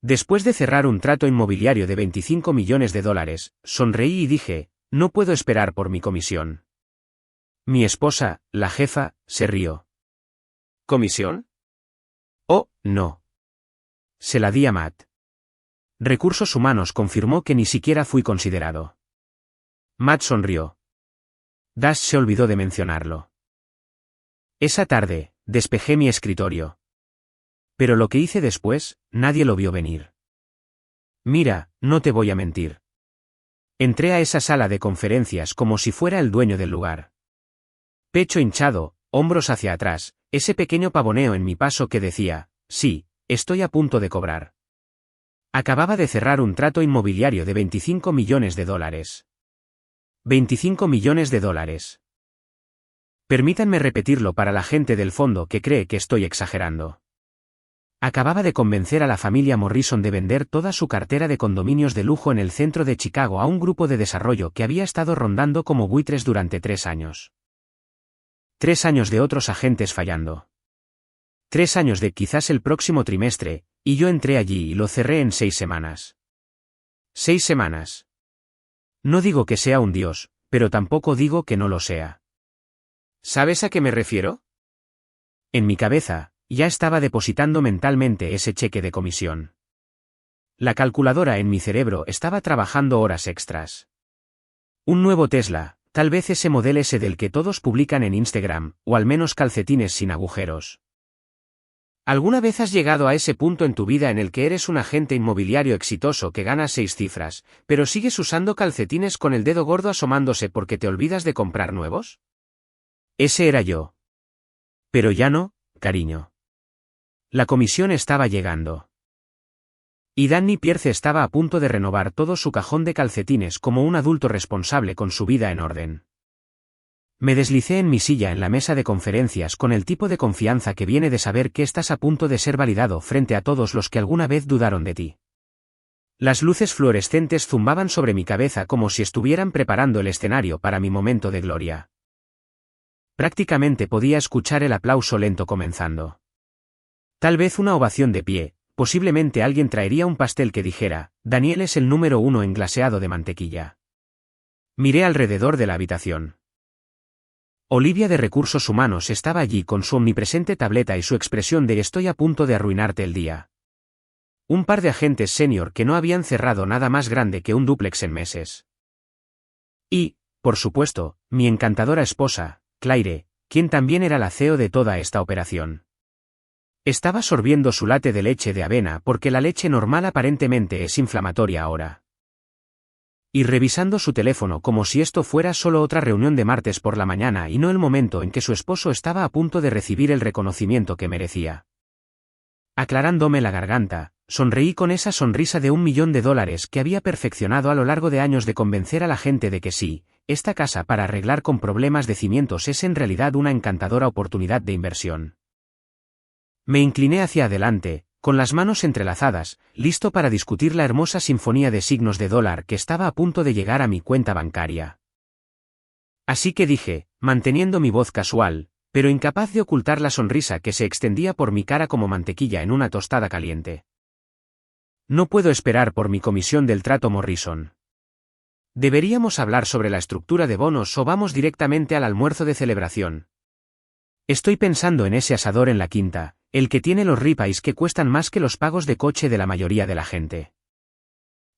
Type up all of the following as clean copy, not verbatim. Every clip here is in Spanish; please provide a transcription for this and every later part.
Después de cerrar un trato inmobiliario de $25 millones, sonreí y dije, no puedo esperar por mi comisión. Mi esposa, la jefa, se rió. ¿Comisión? Oh, no. Se la di a Matt. Recursos Humanos confirmó que ni siquiera fui considerado. Matt sonrió. Dash se olvidó de mencionarlo. Esa tarde, despejé mi escritorio. Pero lo que hice después, nadie lo vio venir. Mira, no te voy a mentir. Entré a esa sala de conferencias como si fuera el dueño del lugar. Pecho hinchado, hombros hacia atrás, ese pequeño pavoneo en mi paso que decía, sí, estoy a punto de cobrar. Acababa de cerrar un trato inmobiliario de $25 millones. $25 millones. Permítanme repetirlo para la gente del fondo que cree que estoy exagerando. Acababa de convencer a la familia Morrison de vender toda su cartera de condominios de lujo en el centro de Chicago a un grupo de desarrollo que había estado rondando como buitres durante 3 años. 3 años de otros agentes fallando. 3 años de quizás el próximo trimestre, y yo entré allí y lo cerré en 6 semanas. 6 semanas. No digo que sea un dios, pero tampoco digo que no lo sea. ¿Sabes a qué me refiero? En mi cabeza, ya estaba depositando mentalmente ese cheque de comisión. La calculadora en mi cerebro estaba trabajando horas extras. Un nuevo Tesla, tal vez ese Model S del que todos publican en Instagram, o al menos calcetines sin agujeros. ¿Alguna vez has llegado a ese punto en tu vida en el que eres un agente inmobiliario exitoso que gana 6 cifras, pero sigues usando calcetines con el dedo gordo asomándose porque te olvidas de comprar nuevos? Ese era yo. Pero ya no, cariño. La comisión estaba llegando. Y Danny Pierce estaba a punto de renovar todo su cajón de calcetines como un adulto responsable con su vida en orden. Me deslicé en mi silla en la mesa de conferencias con el tipo de confianza que viene de saber que estás a punto de ser validado frente a todos los que alguna vez dudaron de ti. Las luces fluorescentes zumbaban sobre mi cabeza como si estuvieran preparando el escenario para mi momento de gloria. Prácticamente podía escuchar el aplauso lento comenzando. Tal vez una ovación de pie, posiblemente alguien traería un pastel que dijera, Daniel es el número 1 en glaseado de mantequilla. Miré alrededor de la habitación. Olivia de Recursos Humanos estaba allí con su omnipresente tableta y su expresión de estoy a punto de arruinarte el día. Un par de agentes senior que no habían cerrado nada más grande que un dúplex en meses. Y, por supuesto, mi encantadora esposa, Claire, quien también era la CEO de toda esta operación. Estaba sorbiendo su latte de leche de avena porque la leche normal aparentemente es inflamatoria ahora. Y revisando su teléfono como si esto fuera solo otra reunión de martes por la mañana y no el momento en que su esposo estaba a punto de recibir el reconocimiento que merecía. Aclarándome la garganta, sonreí con esa sonrisa de $1 millón que había perfeccionado a lo largo de años de convencer a la gente de que sí, esta casa para arreglar con problemas de cimientos es en realidad una encantadora oportunidad de inversión. Me incliné hacia adelante, con las manos entrelazadas, listo para discutir la hermosa sinfonía de signos de dólar que estaba a punto de llegar a mi cuenta bancaria. Así que dije, manteniendo mi voz casual, pero incapaz de ocultar la sonrisa que se extendía por mi cara como mantequilla en una tostada caliente. No puedo esperar por mi comisión del trato Morrison. ¿Deberíamos hablar sobre la estructura de bonos o vamos directamente al almuerzo de celebración? Estoy pensando en ese asador en la quinta, el que tiene los ribeyes que cuestan más que los pagos de coche de la mayoría de la gente.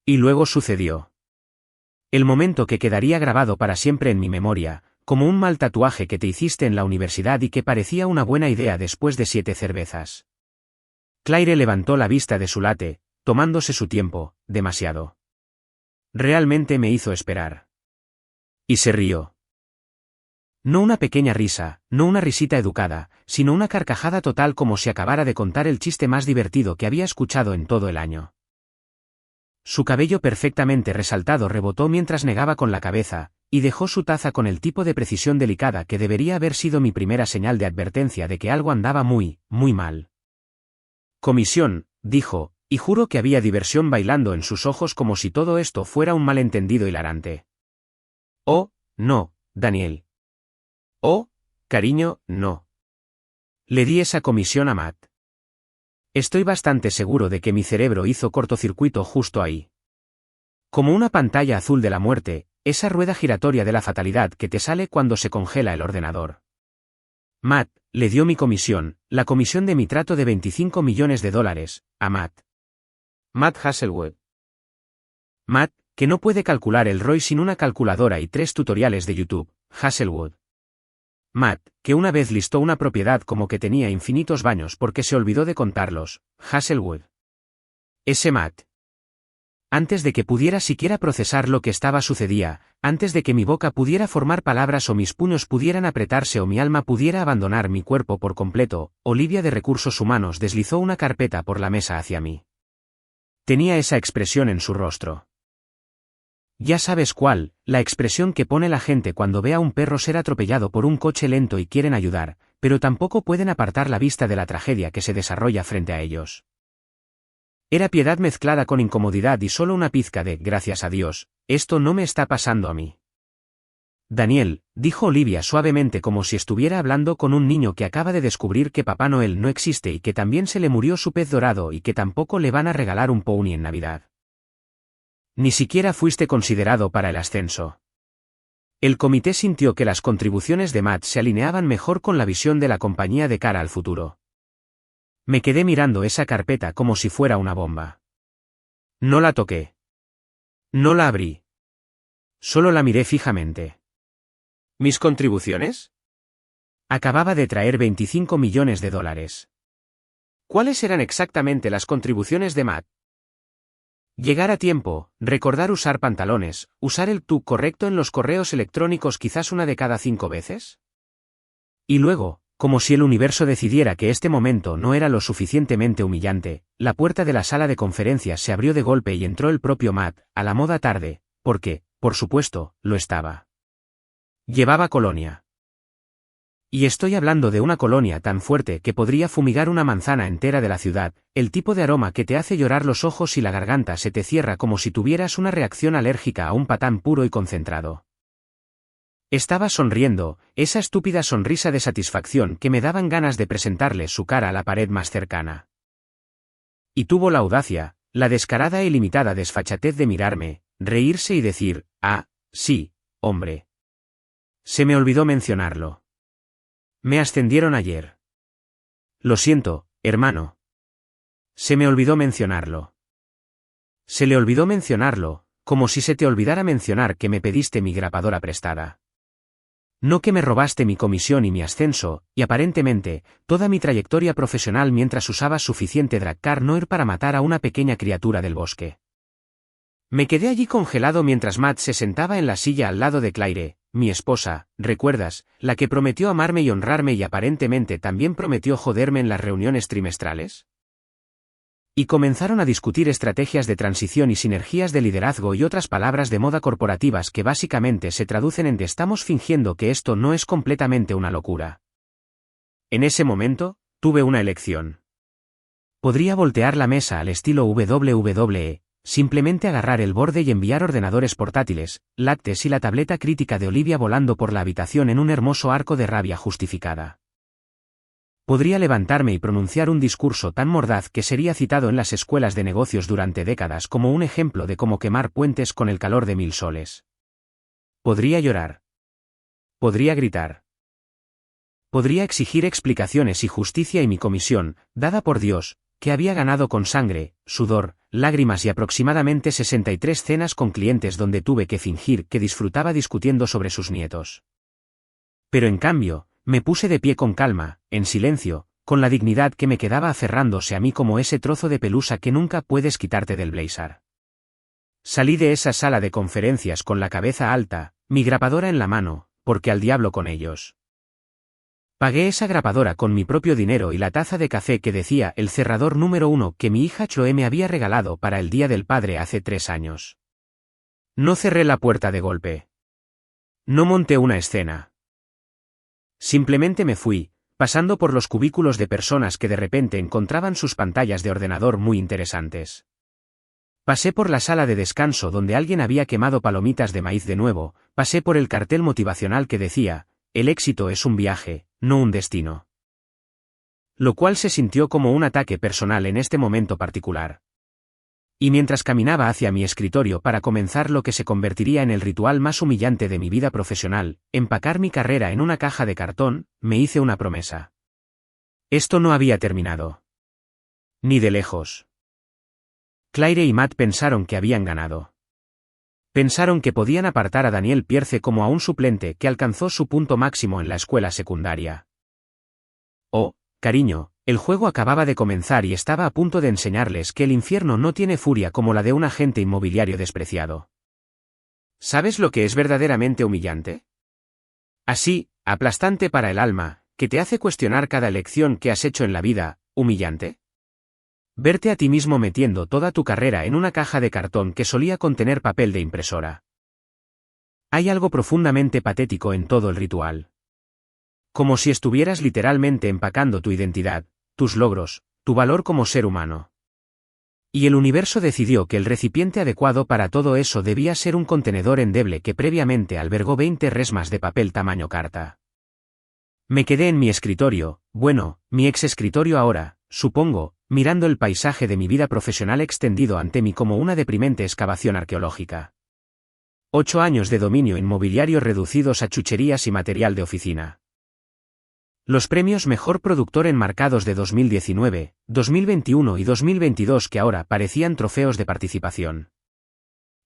Y luego sucedió. El momento que quedaría grabado para siempre en mi memoria, como un mal tatuaje que te hiciste en la universidad y que parecía una buena idea después de 7 cervezas. Claire levantó la vista de su latte, tomándose su tiempo, demasiado. Realmente me hizo esperar. Y se rió. No una pequeña risa, no una risita educada, sino una carcajada total como si acabara de contar el chiste más divertido que había escuchado en todo el año. Su cabello perfectamente resaltado rebotó mientras negaba con la cabeza, y dejó su taza con el tipo de precisión delicada que debería haber sido mi primera señal de advertencia de que algo andaba muy, muy mal. Comisión, dijo, y juro que había diversión bailando en sus ojos como si todo esto fuera un malentendido hilarante. Oh, no, Daniel. Oh, cariño, no. Le di esa comisión a Matt. Estoy bastante seguro de que mi cerebro hizo cortocircuito justo ahí. Como una pantalla azul de la muerte, esa rueda giratoria de la fatalidad que te sale cuando se congela el ordenador. Matt le dio mi comisión, la comisión de mi trato de $25 millones, a Matt. Matt Hasselwood. Matt, que no puede calcular el ROI sin una calculadora y 3 tutoriales de YouTube, Hasselwood. Matt, que una vez listó una propiedad como que tenía infinitos baños porque se olvidó de contarlos, Hasselwood. Ese Matt. Antes de que pudiera siquiera procesar lo que estaba sucedía, antes de que mi boca pudiera formar palabras o mis puños pudieran apretarse o mi alma pudiera abandonar mi cuerpo por completo, Olivia de Recursos Humanos deslizó una carpeta por la mesa hacia mí. Tenía esa expresión en su rostro. Ya sabes cuál, la expresión que pone la gente cuando ve a un perro ser atropellado por un coche lento y quieren ayudar, pero tampoco pueden apartar la vista de la tragedia que se desarrolla frente a ellos. Era piedad mezclada con incomodidad y solo una pizca de, gracias a Dios, esto no me está pasando a mí. Daniel, dijo Olivia suavemente como si estuviera hablando con un niño que acaba de descubrir que Papá Noel no existe y que también se le murió su pez dorado y que tampoco le van a regalar un pony en Navidad. Ni siquiera fuiste considerado para el ascenso. El comité sintió que las contribuciones de Matt se alineaban mejor con la visión de la compañía de cara al futuro. Me quedé mirando esa carpeta como si fuera una bomba. No la toqué. No la abrí. Solo la miré fijamente. ¿Mis contribuciones? Acababa de traer $25 millones. ¿Cuáles eran exactamente las contribuciones de Matt? Llegar a tiempo, recordar usar pantalones, usar el tú correcto en los correos electrónicos quizás una de cada 5 veces. Y luego, como si el universo decidiera que este momento no era lo suficientemente humillante, la puerta de la sala de conferencias se abrió de golpe y entró el propio Matt, a la moda tarde, porque, por supuesto, lo estaba. Llevaba colonia. Y estoy hablando de una colonia tan fuerte que podría fumigar una manzana entera de la ciudad, el tipo de aroma que te hace llorar los ojos y la garganta se te cierra como si tuvieras una reacción alérgica a un patán puro y concentrado. Estaba sonriendo, esa estúpida sonrisa de satisfacción que me daban ganas de presentarle su cara a la pared más cercana. Y tuvo la audacia, la descarada e ilimitada desfachatez de mirarme, reírse y decir, ah, sí, hombre. Se me olvidó mencionarlo. Me ascendieron ayer. Lo siento, hermano. Se me olvidó mencionarlo. Se le olvidó mencionarlo, como si se te olvidara mencionar que me pediste mi grapadora prestada. No que me robaste mi comisión y mi ascenso, y aparentemente, toda mi trayectoria profesional mientras usabas suficiente Drakkar Noir para matar a una pequeña criatura del bosque. Me quedé allí congelado mientras Matt se sentaba en la silla al lado de Claire, mi esposa, ¿recuerdas? La que prometió amarme y honrarme y aparentemente también prometió joderme en las reuniones trimestrales. Y comenzaron a discutir estrategias de transición y sinergias de liderazgo y otras palabras de moda corporativas que básicamente se traducen en estamos fingiendo que esto no es completamente una locura. En ese momento, tuve una elección. Podría voltear la mesa al estilo WWE, simplemente agarrar el borde y enviar ordenadores portátiles, lácteos y la tableta crítica de Olivia volando por la habitación en un hermoso arco de rabia justificada. Podría levantarme y pronunciar un discurso tan mordaz que sería citado en las escuelas de negocios durante décadas como un ejemplo de cómo quemar puentes con el calor de 1000 soles. Podría llorar. Podría gritar. Podría exigir explicaciones y justicia y mi comisión, dada por Dios, que había ganado con sangre, sudor, lágrimas y aproximadamente 63 cenas con clientes donde tuve que fingir que disfrutaba discutiendo sobre sus nietos. Pero en cambio, me puse de pie con calma, en silencio, con la dignidad que me quedaba aferrándose a mí como ese trozo de pelusa que nunca puedes quitarte del blazer. Salí de esa sala de conferencias con la cabeza alta, mi grapadora en la mano, porque al diablo con ellos. Pagué esa grapadora con mi propio dinero y la taza de café que decía el cerrador número 1 que mi hija Chloe me había regalado para el Día del Padre hace 3 años. No cerré la puerta de golpe. No monté una escena. Simplemente me fui, pasando por los cubículos de personas que de repente encontraban sus pantallas de ordenador muy interesantes. Pasé por la sala de descanso donde alguien había quemado palomitas de maíz de nuevo, pasé por el cartel motivacional que decía, el éxito es un viaje, no un destino. Lo cual se sintió como un ataque personal en este momento particular. Y mientras caminaba hacia mi escritorio para comenzar lo que se convertiría en el ritual más humillante de mi vida profesional, empacar mi carrera en una caja de cartón, me hice una promesa. Esto no había terminado. Ni de lejos. Claire y Matt pensaron que habían ganado. Pensaron que podían apartar a Daniel Pierce como a un suplente que alcanzó su punto máximo en la escuela secundaria. Oh, cariño, el juego acababa de comenzar y estaba a punto de enseñarles que el infierno no tiene furia como la de un agente inmobiliario despreciado. ¿Sabes lo que es verdaderamente humillante? Así, aplastante para el alma, que te hace cuestionar cada elección que has hecho en la vida, humillante. Verte a ti mismo metiendo toda tu carrera en una caja de cartón que solía contener papel de impresora. Hay algo profundamente patético en todo el ritual. Como si estuvieras literalmente empacando tu identidad, tus logros, tu valor como ser humano. Y el universo decidió que el recipiente adecuado para todo eso debía ser un contenedor endeble que previamente albergó 20 resmas de papel tamaño carta. Me quedé en mi escritorio, bueno, mi ex escritorio ahora, supongo, mirando el paisaje de mi vida profesional extendido ante mí como una deprimente excavación arqueológica. 8 años de dominio inmobiliario reducidos a chucherías y material de oficina. Los premios Mejor Productor Enmarcados de 2019, 2021 y 2022 que ahora parecían trofeos de participación.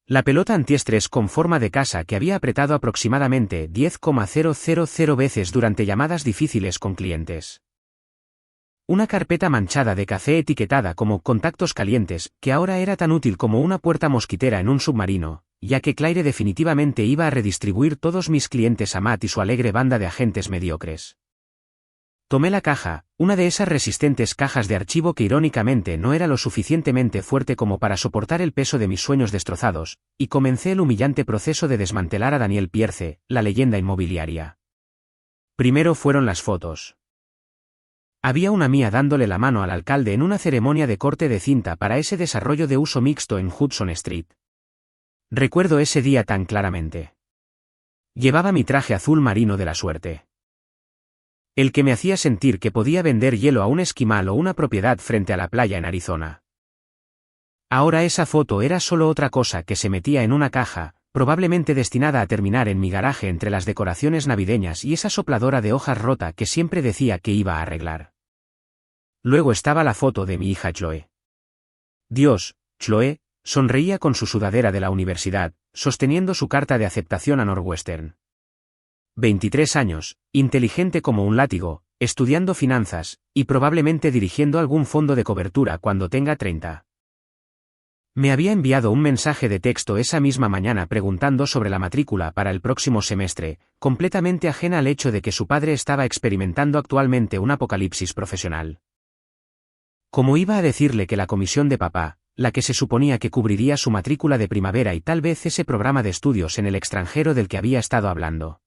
La pelota antiestrés con forma de casa que había apretado aproximadamente 10,000 veces durante llamadas difíciles con clientes. Una carpeta manchada de café etiquetada como contactos calientes, que ahora era tan útil como una puerta mosquitera en un submarino, ya que Claire definitivamente iba a redistribuir todos mis clientes a Matt y su alegre banda de agentes mediocres. Tomé la caja, una de esas resistentes cajas de archivo que irónicamente no era lo suficientemente fuerte como para soportar el peso de mis sueños destrozados, y comencé el humillante proceso de desmantelar a Daniel Pierce, la leyenda inmobiliaria. Primero fueron las fotos. Había una mía dándole la mano al alcalde en una ceremonia de corte de cinta para ese desarrollo de uso mixto en Hudson Street. Recuerdo ese día tan claramente. Llevaba mi traje azul marino de la suerte. El que me hacía sentir que podía vender hielo a un esquimal o una propiedad frente a la playa en Arizona. Ahora esa foto era solo otra cosa que se metía en una caja, probablemente destinada a terminar en mi garaje entre las decoraciones navideñas y esa sopladora de hojas rota que siempre decía que iba a arreglar. Luego estaba la foto de mi hija Chloe. Dios, Chloe, sonreía con su sudadera de la universidad, sosteniendo su carta de aceptación a Northwestern. 23 años, inteligente como un látigo, estudiando finanzas, y probablemente dirigiendo algún fondo de cobertura cuando tenga 30. Me había enviado un mensaje de texto esa misma mañana preguntando sobre la matrícula para el próximo semestre, completamente ajena al hecho de que su padre estaba experimentando actualmente un apocalipsis profesional. ¿Cómo iba a decirle que la comisión de papá, la que se suponía que cubriría su matrícula de primavera y tal vez ese programa de estudios en el extranjero del que había estado hablando,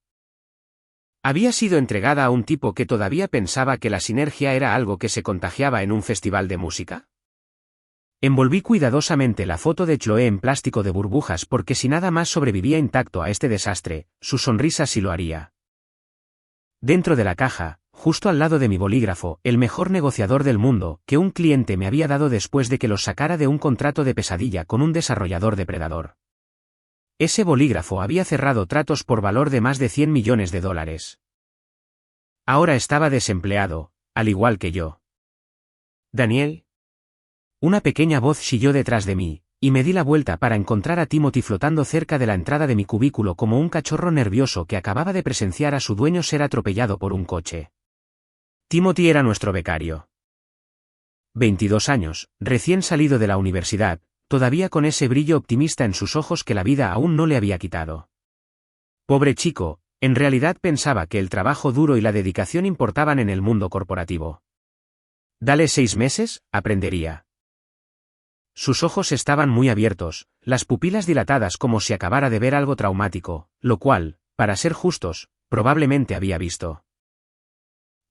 había sido entregada a un tipo que todavía pensaba que la sinergia era algo que se contagiaba en un festival de música? Envolví cuidadosamente la foto de Chloe en plástico de burbujas porque si nada más sobrevivía intacto a este desastre, su sonrisa sí lo haría. Dentro de la caja, justo al lado de mi bolígrafo, el mejor negociador del mundo, que un cliente me había dado después de que los sacara de un contrato de pesadilla con un desarrollador depredador. Ese bolígrafo había cerrado tratos por valor de más de $100 millones. Ahora estaba desempleado, al igual que yo. ¿Daniel? Una pequeña voz chilló detrás de mí, y me di la vuelta para encontrar a Timothy flotando cerca de la entrada de mi cubículo como un cachorro nervioso que acababa de presenciar a su dueño ser atropellado por un coche. Timothy era nuestro becario. 22 años, recién salido de la universidad, todavía con ese brillo optimista en sus ojos que la vida aún no le había quitado. Pobre chico, en realidad pensaba que el trabajo duro y la dedicación importaban en el mundo corporativo. Dale 6 meses, aprendería. Sus ojos estaban muy abiertos, las pupilas dilatadas como si acabara de ver algo traumático, lo cual, para ser justos, probablemente había visto.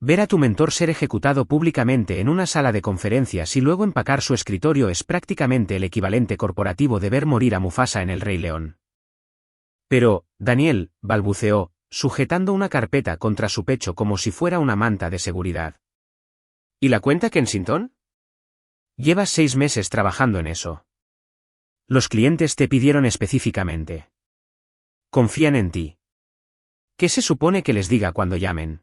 Ver a tu mentor ser ejecutado públicamente en una sala de conferencias y luego empacar su escritorio es prácticamente el equivalente corporativo de ver morir a Mufasa en El Rey León. Pero, Daniel, balbuceó, sujetando una carpeta contra su pecho como si fuera una manta de seguridad. ¿Y la cuenta Kensington? Llevas 6 meses trabajando en eso. Los clientes te pidieron específicamente. Confían en ti. ¿Qué se supone que les diga cuando llamen?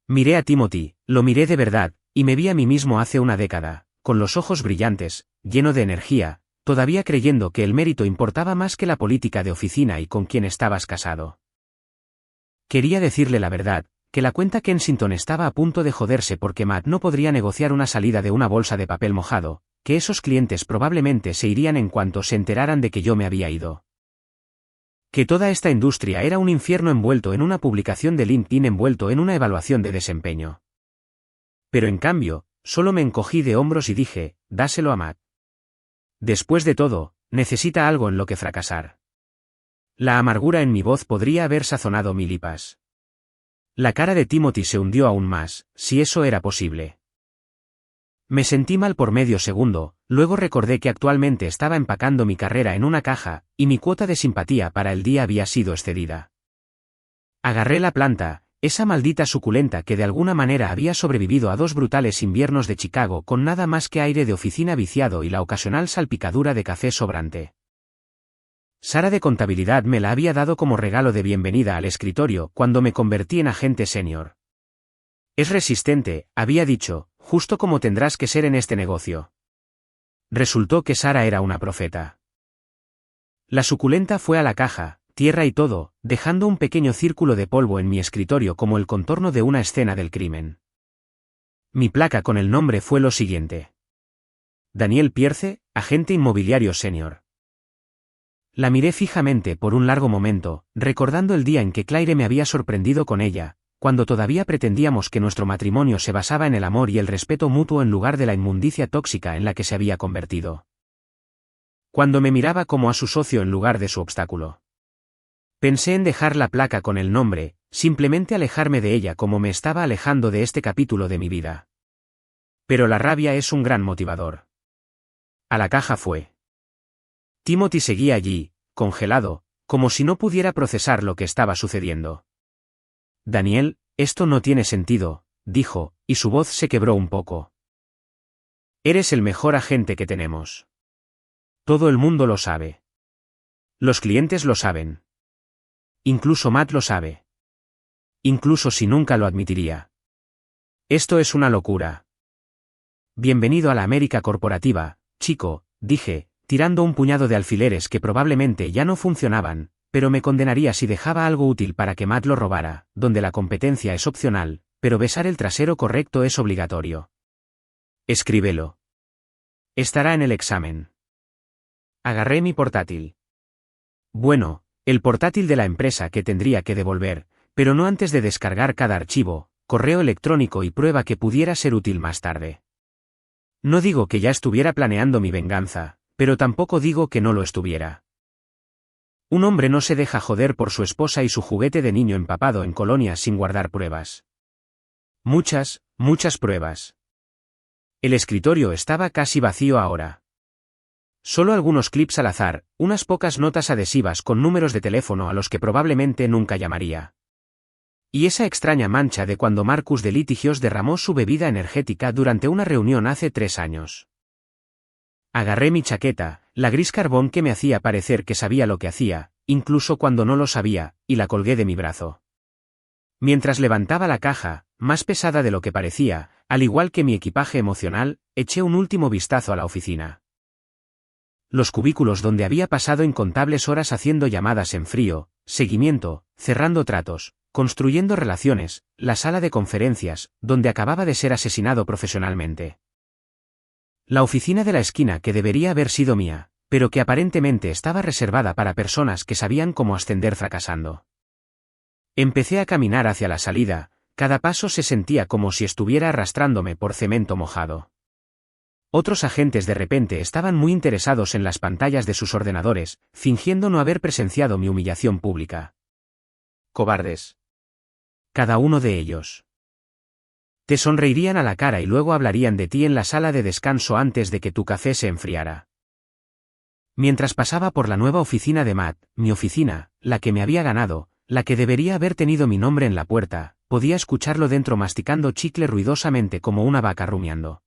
Miré a Timothy, lo miré de verdad, y me vi a mí mismo hace una década, con los ojos brillantes, lleno de energía, todavía creyendo que el mérito importaba más que la política de oficina y con quien estabas casado. Quería decirle la verdad, que la cuenta Kensington estaba a punto de joderse porque Matt no podría negociar una salida de una bolsa de papel mojado, que esos clientes probablemente se irían en cuanto se enteraran de que yo me había ido. Que toda esta industria era un infierno envuelto en una publicación de LinkedIn envuelto en una evaluación de desempeño. Pero en cambio, solo me encogí de hombros y dije, dáselo a Matt. Después de todo, necesita algo en lo que fracasar. La amargura en mi voz podría haber sazonado mi lipas. La cara de Timothy se hundió aún más, si eso era posible. Me sentí mal por medio segundo, luego recordé que actualmente estaba empacando mi carrera en una caja, y mi cuota de simpatía para el día había sido excedida. Agarré la planta, esa maldita suculenta que de alguna manera había sobrevivido a 2 brutales inviernos de Chicago con nada más que aire de oficina viciado y la ocasional salpicadura de café sobrante. Sara de contabilidad me la había dado como regalo de bienvenida al escritorio cuando me convertí en agente senior. Es resistente, había dicho, justo como tendrás que ser en este negocio. Resultó que Sara era una profeta. La suculenta fue a la caja, tierra y todo, dejando un pequeño círculo de polvo en mi escritorio como el contorno de una escena del crimen. Mi placa con el nombre fue lo siguiente. Daniel Pierce, agente inmobiliario senior. La miré fijamente por un largo momento, recordando el día en que Claire me había sorprendido con ella, cuando todavía pretendíamos que nuestro matrimonio se basaba en el amor y el respeto mutuo en lugar de la inmundicia tóxica en la que se había convertido. Cuando me miraba como a su socio en lugar de su obstáculo. Pensé en dejar la placa con el nombre, simplemente alejarme de ella como me estaba alejando de este capítulo de mi vida. Pero la rabia es un gran motivador. A la caja fue. Timothy seguía allí, congelado, como si no pudiera procesar lo que estaba sucediendo. Daniel, esto no tiene sentido, dijo, y su voz se quebró un poco. Eres el mejor agente que tenemos. Todo el mundo lo sabe. Los clientes lo saben. Incluso Matt lo sabe. Incluso si nunca lo admitiría. Esto es una locura. Bienvenido a la América corporativa, chico, dije, tirando un puñado de alfileres que probablemente ya no funcionaban, pero me condenaría si dejaba algo útil para que Matt lo robara, donde la competencia es opcional, pero besar el trasero correcto es obligatorio. Escríbelo. Estará en el examen. Agarré mi portátil. Bueno, el portátil de la empresa que tendría que devolver, pero no antes de descargar cada archivo, correo electrónico y prueba que pudiera ser útil más tarde. No digo que ya estuviera planeando mi venganza, pero tampoco digo que no lo estuviera. Un hombre no se deja joder por su esposa y su juguete de niño empapado en colonia sin guardar pruebas. Muchas pruebas. El escritorio estaba casi vacío ahora. Solo algunos clips al azar, unas pocas notas adhesivas con números de teléfono a los que probablemente nunca llamaría. Y esa extraña mancha de cuando Marcus de Litigios derramó su bebida energética durante una reunión hace 3 años. Agarré mi chaqueta, la gris carbón que me hacía parecer que sabía lo que hacía, incluso cuando no lo sabía, y la colgué de mi brazo. Mientras levantaba la caja, más pesada de lo que parecía, al igual que mi equipaje emocional, eché un último vistazo a la oficina. Los cubículos donde había pasado incontables horas haciendo llamadas en frío, seguimiento, cerrando tratos, construyendo relaciones, la sala de conferencias, donde acababa de ser asesinado profesionalmente. La oficina de la esquina que debería haber sido mía, pero que aparentemente estaba reservada para personas que sabían cómo ascender fracasando. Empecé a caminar hacia la salida, cada paso se sentía como si estuviera arrastrándome por cemento mojado. Otros agentes de repente estaban muy interesados en las pantallas de sus ordenadores, fingiendo no haber presenciado mi humillación pública. Cobardes. Cada uno de ellos. Te sonreirían a la cara y luego hablarían de ti en la sala de descanso antes de que tu café se enfriara. Mientras pasaba por la nueva oficina de Matt, mi oficina, la que me había ganado, la que debería haber tenido mi nombre en la puerta, podía escucharlo dentro masticando chicle ruidosamente como una vaca rumiando.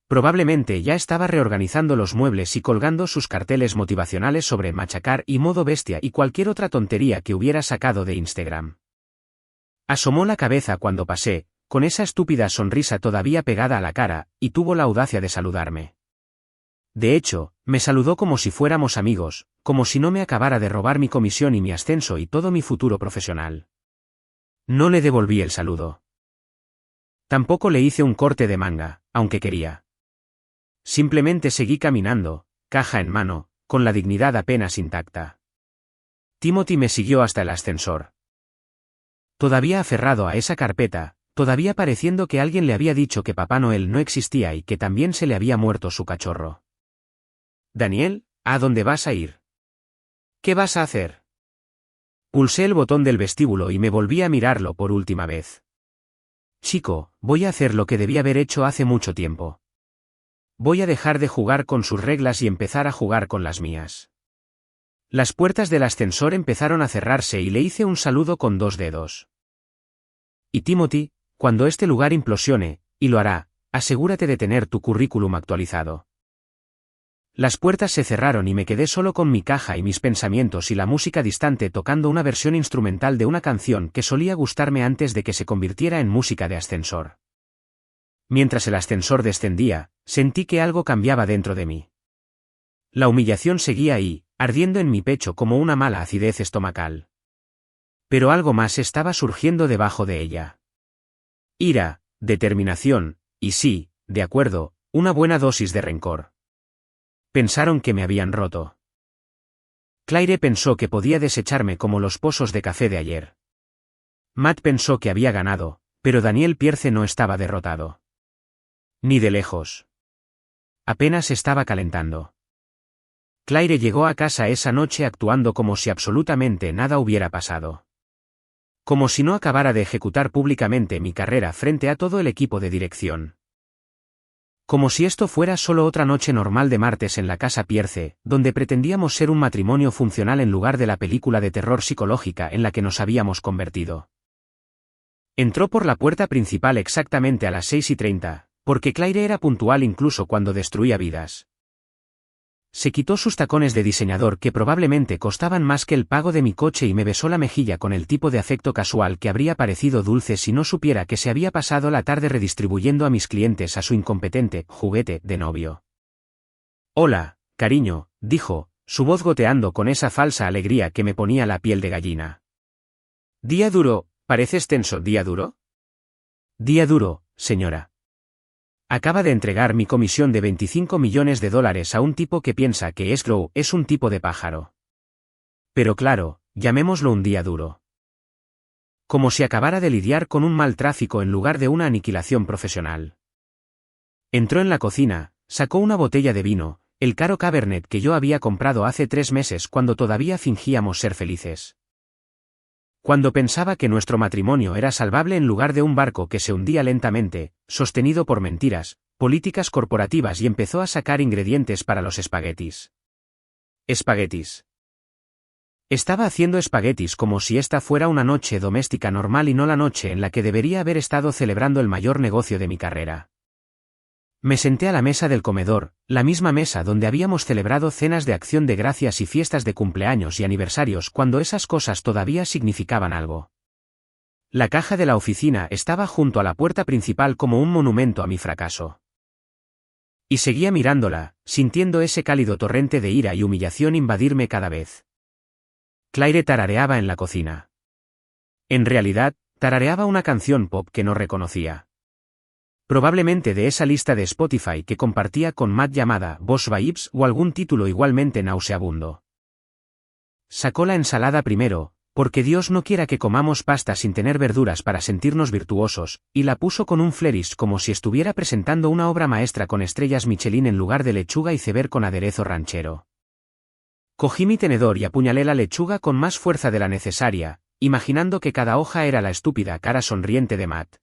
Probablemente ya estaba reorganizando los muebles y colgando sus carteles motivacionales sobre machacar y modo bestia y cualquier otra tontería que hubiera sacado de Instagram. Asomó la cabeza cuando pasé, con esa estúpida sonrisa todavía pegada a la cara, y tuvo la audacia de saludarme. De hecho, me saludó como si fuéramos amigos, como si no me acabara de robar mi comisión y mi ascenso y todo mi futuro profesional. No le devolví el saludo. Tampoco le hice un corte de manga, aunque quería. Simplemente seguí caminando, caja en mano, con la dignidad apenas intacta. Timothy me siguió hasta el ascensor. Todavía aferrado a esa carpeta, todavía pareciendo que alguien le había dicho que Papá Noel no existía y que también se le había muerto su cachorro. «Daniel, ¿a dónde vas a ir? ¿Qué vas a hacer?» Pulsé el botón del vestíbulo y me volví a mirarlo por última vez. «Chico, voy a hacer lo que debí haber hecho hace mucho tiempo. Voy a dejar de jugar con sus reglas y empezar a jugar con las mías». Las puertas del ascensor empezaron a cerrarse y le hice un saludo con 2 dedos. «Y Timothy, cuando este lugar implosione, y lo hará, asegúrate de tener tu currículum actualizado». Las puertas se cerraron y me quedé solo con mi caja y mis pensamientos y la música distante tocando una versión instrumental de una canción que solía gustarme antes de que se convirtiera en música de ascensor. Mientras el ascensor descendía, sentí que algo cambiaba dentro de mí. La humillación seguía ahí, ardiendo en mi pecho como una mala acidez estomacal. Pero algo más estaba surgiendo debajo de ella. Ira, determinación, y sí, de acuerdo, una buena dosis de rencor. Pensaron que me habían roto. Claire pensó que podía desecharme como los pozos de café de ayer. Matt pensó que había ganado, pero Daniel Pierce no estaba derrotado. Ni de lejos. Apenas estaba calentando. Claire llegó a casa esa noche actuando como si absolutamente nada hubiera pasado. Como si no acabara de ejecutar públicamente mi carrera frente a todo el equipo de dirección. Como si esto fuera solo otra noche normal de martes en la casa Pierce, donde pretendíamos ser un matrimonio funcional en lugar de la película de terror psicológica en la que nos habíamos convertido. Entró por la puerta principal exactamente a las 6:30, porque Claire era puntual incluso cuando destruía vidas. Se quitó sus tacones de diseñador que probablemente costaban más que el pago de mi coche y me besó la mejilla con el tipo de afecto casual que habría parecido dulce si no supiera que se había pasado la tarde redistribuyendo a mis clientes a su incompetente juguete de novio. «Hola, cariño», dijo, su voz goteando con esa falsa alegría que me ponía la piel de gallina. «Día duro, ¿pareces tenso, día duro?» «Día duro, señora. Acaba de entregar mi comisión de $25 millones a un tipo que piensa que escrow es un tipo de pájaro. Pero claro, llamémoslo un día duro. Como si acabara de lidiar con un mal tráfico en lugar de una aniquilación profesional». Entró en la cocina, sacó una botella de vino, el caro Cabernet que yo había comprado hace 3 meses cuando todavía fingíamos ser felices. Cuando pensaba que nuestro matrimonio era salvable en lugar de un barco que se hundía lentamente, sostenido por mentiras, políticas corporativas y empezó a sacar ingredientes para los espaguetis. Espaguetis. Estaba haciendo espaguetis como si esta fuera una noche doméstica normal y no la noche en la que debería haber estado celebrando el mayor negocio de mi carrera. Me senté a la mesa del comedor, la misma mesa donde habíamos celebrado cenas de acción de gracias y fiestas de cumpleaños y aniversarios cuando esas cosas todavía significaban algo. La caja de la oficina estaba junto a la puerta principal como un monumento a mi fracaso. Y seguía mirándola, sintiendo ese cálido torrente de ira y humillación invadirme cada vez. Claire tarareaba en la cocina. En realidad, tarareaba una canción pop que no reconocía. Probablemente de esa lista de Spotify que compartía con Matt llamada Boss Vibes o algún título igualmente nauseabundo. Sacó la ensalada primero, porque Dios no quiera que comamos pasta sin tener verduras para sentirnos virtuosos, y la puso con un flourish como si estuviera presentando una obra maestra con estrellas Michelin en lugar de lechuga y ceber con aderezo ranchero. Cogí mi tenedor y apuñalé la lechuga con más fuerza de la necesaria, imaginando que cada hoja era la estúpida cara sonriente de Matt.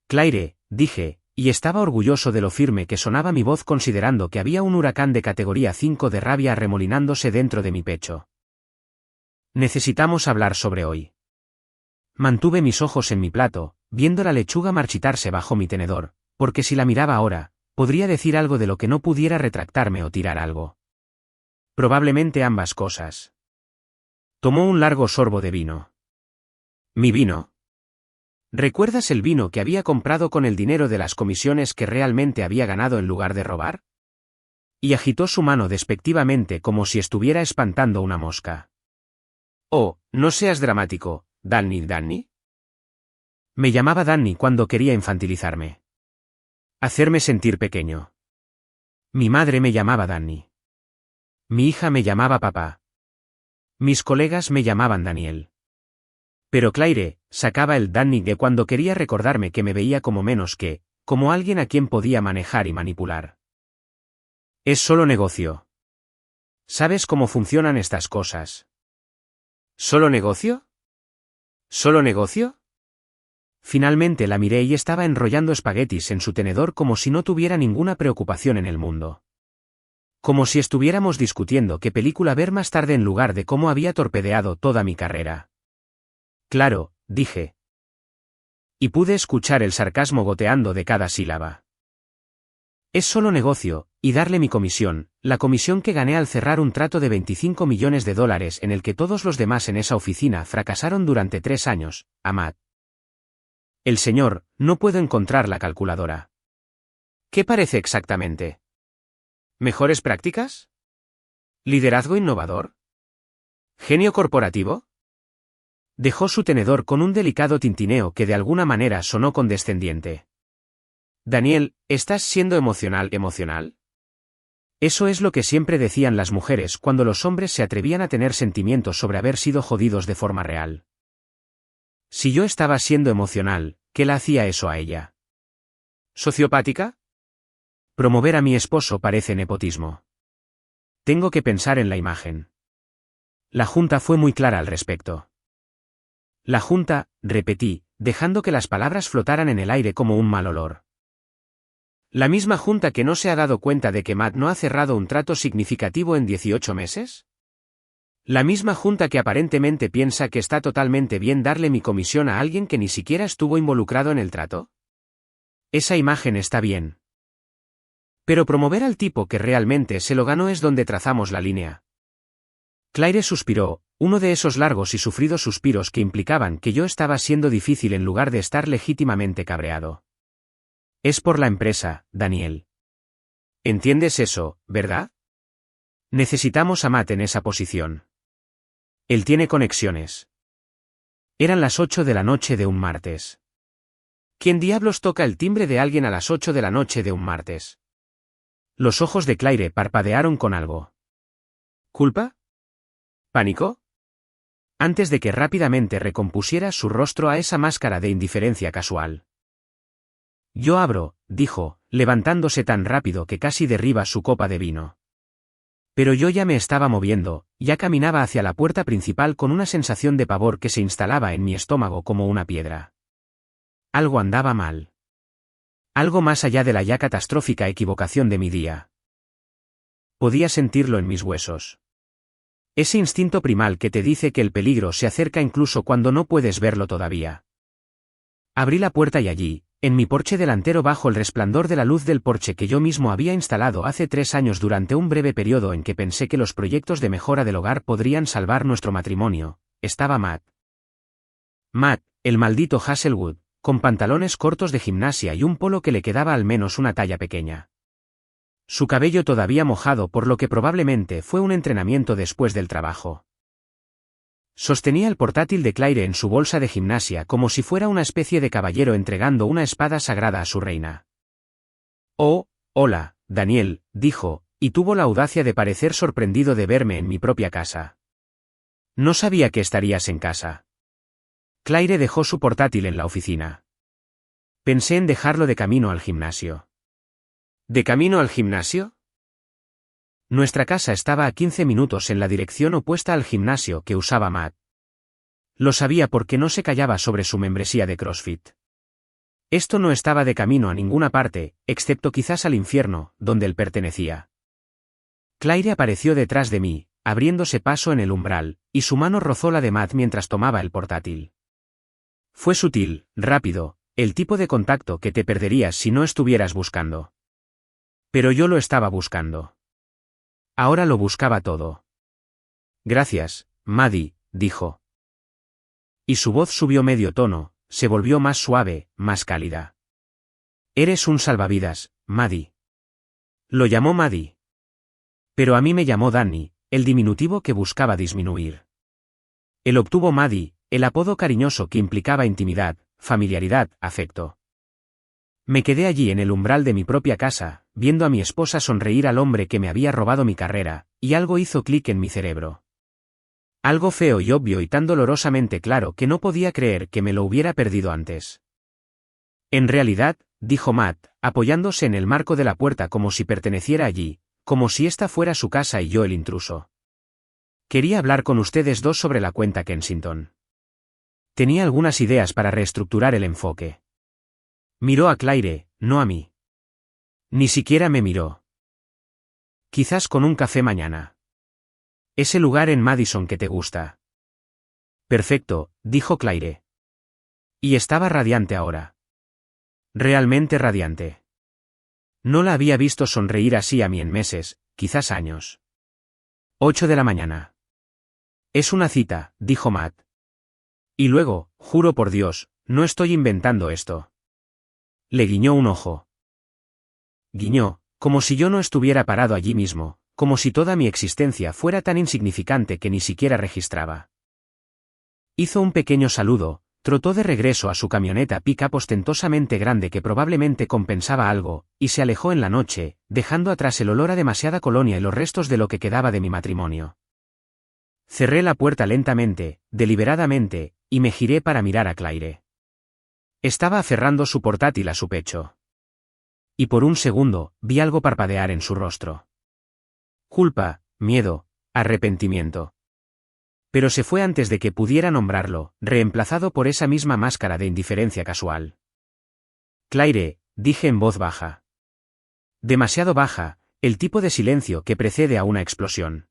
«Claire», dije, y estaba orgulloso de lo firme que sonaba mi voz considerando que había un huracán de categoría 5 de rabia arremolinándose dentro de mi pecho. Necesitamos hablar sobre hoy. Mantuve mis ojos en mi plato, viendo la lechuga marchitarse bajo mi tenedor, porque si la miraba ahora, podría decir algo de lo que no pudiera retractarme o tirar algo. Probablemente ambas cosas. Tomó un largo sorbo de vino. Mi vino. ¿Recuerdas el vino que había comprado con el dinero de las comisiones que realmente había ganado en lugar de robar? Y agitó su mano despectivamente como si estuviera espantando una mosca. Oh, no seas dramático, Danny. Me llamaba Danny cuando quería infantilizarme. Hacerme sentir pequeño. Mi madre me llamaba Danny. Mi hija me llamaba papá. Mis colegas me llamaban Daniel. Pero Claire sacaba el Danny de cuando quería recordarme que me veía como menos que, como alguien a quien podía manejar y manipular. Es solo negocio. ¿Sabes cómo funcionan estas cosas? ¿Solo negocio? ¿Solo negocio? Finalmente la miré y estaba enrollando espaguetis en su tenedor como si no tuviera ninguna preocupación en el mundo. Como si estuviéramos discutiendo qué película ver más tarde en lugar de cómo había torpedeado toda mi carrera. Claro, dije. Y pude escuchar el sarcasmo goteando de cada sílaba. Es solo negocio, y darle mi comisión, la comisión que gané al cerrar un trato de $25 millones en el que todos los demás en esa oficina fracasaron durante 3 años, a Matt. El señor, no puedo encontrar la calculadora. ¿Qué parece exactamente? ¿Mejores prácticas? ¿Liderazgo innovador? ¿Genio corporativo? Dejó su tenedor con un delicado tintineo que de alguna manera sonó condescendiente. Daniel, ¿estás siendo emocional? Eso es lo que siempre decían las mujeres cuando los hombres se atrevían a tener sentimientos sobre haber sido jodidos de forma real. Si yo estaba siendo emocional, ¿qué le hacía eso a ella? ¿Sociopática? Promover a mi esposo parece nepotismo. Tengo que pensar en la imagen. La Junta fue muy clara al respecto. La Junta, repetí, dejando que las palabras flotaran en el aire como un mal olor. ¿La misma Junta que no se ha dado cuenta de que Matt no ha cerrado un trato significativo en 18 meses? ¿La misma Junta que aparentemente piensa que está totalmente bien darle mi comisión a alguien que ni siquiera estuvo involucrado en el trato? Esa imagen está bien. Pero promover al tipo que realmente se lo ganó es donde trazamos la línea. Claire suspiró, uno de esos largos y sufridos suspiros que implicaban que yo estaba siendo difícil en lugar de estar legítimamente cabreado. Es por la empresa, Daniel. ¿Entiendes eso, verdad? Necesitamos a Matt en esa posición. Él tiene conexiones. Eran las 8 de la noche de un martes. ¿Quién diablos toca el timbre de alguien a las 8 de la noche de un martes? Los ojos de Claire parpadearon con algo. ¿Culpa? ¿Pánico? Antes de que rápidamente recompusiera su rostro a esa máscara de indiferencia casual. Yo abro, dijo, levantándose tan rápido que casi derriba su copa de vino. Pero yo ya me estaba moviendo, ya caminaba hacia la puerta principal con una sensación de pavor que se instalaba en mi estómago como una piedra. Algo andaba mal. Algo más allá de la ya catastrófica equivocación de mi día. Podía sentirlo en mis huesos. Ese instinto primal que te dice que el peligro se acerca incluso cuando no puedes verlo todavía. Abrí la puerta y allí, en mi porche delantero bajo el resplandor de la luz del porche que yo mismo había instalado hace 3 años durante un breve periodo en que pensé que los proyectos de mejora del hogar podrían salvar nuestro matrimonio, estaba Matt. Matt, el maldito Hazelwood, con pantalones cortos de gimnasia y un polo que le quedaba al menos una talla pequeña. Su cabello todavía mojado por lo que probablemente fue un entrenamiento después del trabajo. Sostenía el portátil de Claire en su bolsa de gimnasia como si fuera una especie de caballero entregando una espada sagrada a su reina. Oh, hola, Daniel, dijo, y tuvo la audacia de parecer sorprendido de verme en mi propia casa. No sabía que estarías en casa. Claire dejó su portátil en la oficina. Pensé en dejarlo de camino al gimnasio. ¿De camino al gimnasio? Nuestra casa estaba a 15 minutos en la dirección opuesta al gimnasio que usaba Matt. Lo sabía porque no se callaba sobre su membresía de CrossFit. Esto no estaba de camino a ninguna parte, excepto quizás al infierno, donde él pertenecía. Claire apareció detrás de mí, abriéndose paso en el umbral, y su mano rozó la de Matt mientras tomaba el portátil. Fue sutil, rápido, el tipo de contacto que te perderías si no estuvieras buscando. Pero yo lo estaba buscando. Ahora lo buscaba todo. Gracias, Maddie, dijo. Y su voz subió medio tono, se volvió más suave, más cálida. Eres un salvavidas, Maddie. Lo llamó Maddie. Pero a mí me llamó Danny, el diminutivo que buscaba disminuir. Él obtuvo Maddie, el apodo cariñoso que implicaba intimidad, familiaridad, afecto. Me quedé allí en el umbral de mi propia casa, viendo a mi esposa sonreír al hombre que me había robado mi carrera, y algo hizo clic en mi cerebro. Algo feo y obvio y tan dolorosamente claro que no podía creer que me lo hubiera perdido antes. En realidad, dijo Matt, apoyándose en el marco de la puerta como si perteneciera allí, como si esta fuera su casa y yo el intruso. Quería hablar con ustedes dos sobre la cuenta Kensington. Tenía algunas ideas para reestructurar el enfoque. Miró a Claire, no a mí. Ni siquiera me miró. Quizás con un café mañana. Ese lugar en Madison que te gusta. Perfecto, dijo Claire. Y estaba radiante ahora. Realmente radiante. No la había visto sonreír así a mí en meses, quizás años. 8 de la mañana. Es una cita, dijo Matt. Y luego, juro por Dios, no estoy inventando esto. Le guiñó un ojo. Guiñó, como si yo no estuviera parado allí mismo, como si toda mi existencia fuera tan insignificante que ni siquiera registraba. Hizo un pequeño saludo, trotó de regreso a su camioneta pick-up ostentosamente grande que probablemente compensaba algo, y se alejó en la noche, dejando atrás el olor a demasiada colonia y los restos de lo que quedaba de mi matrimonio. Cerré la puerta lentamente, deliberadamente, y me giré para mirar a Claire. Estaba aferrando su portátil a su pecho. Y por un segundo, vi algo parpadear en su rostro. Culpa, miedo, arrepentimiento. Pero se fue antes de que pudiera nombrarlo, reemplazado por esa misma máscara de indiferencia casual. Claire, dije en voz baja. Demasiado baja, el tipo de silencio que precede a una explosión.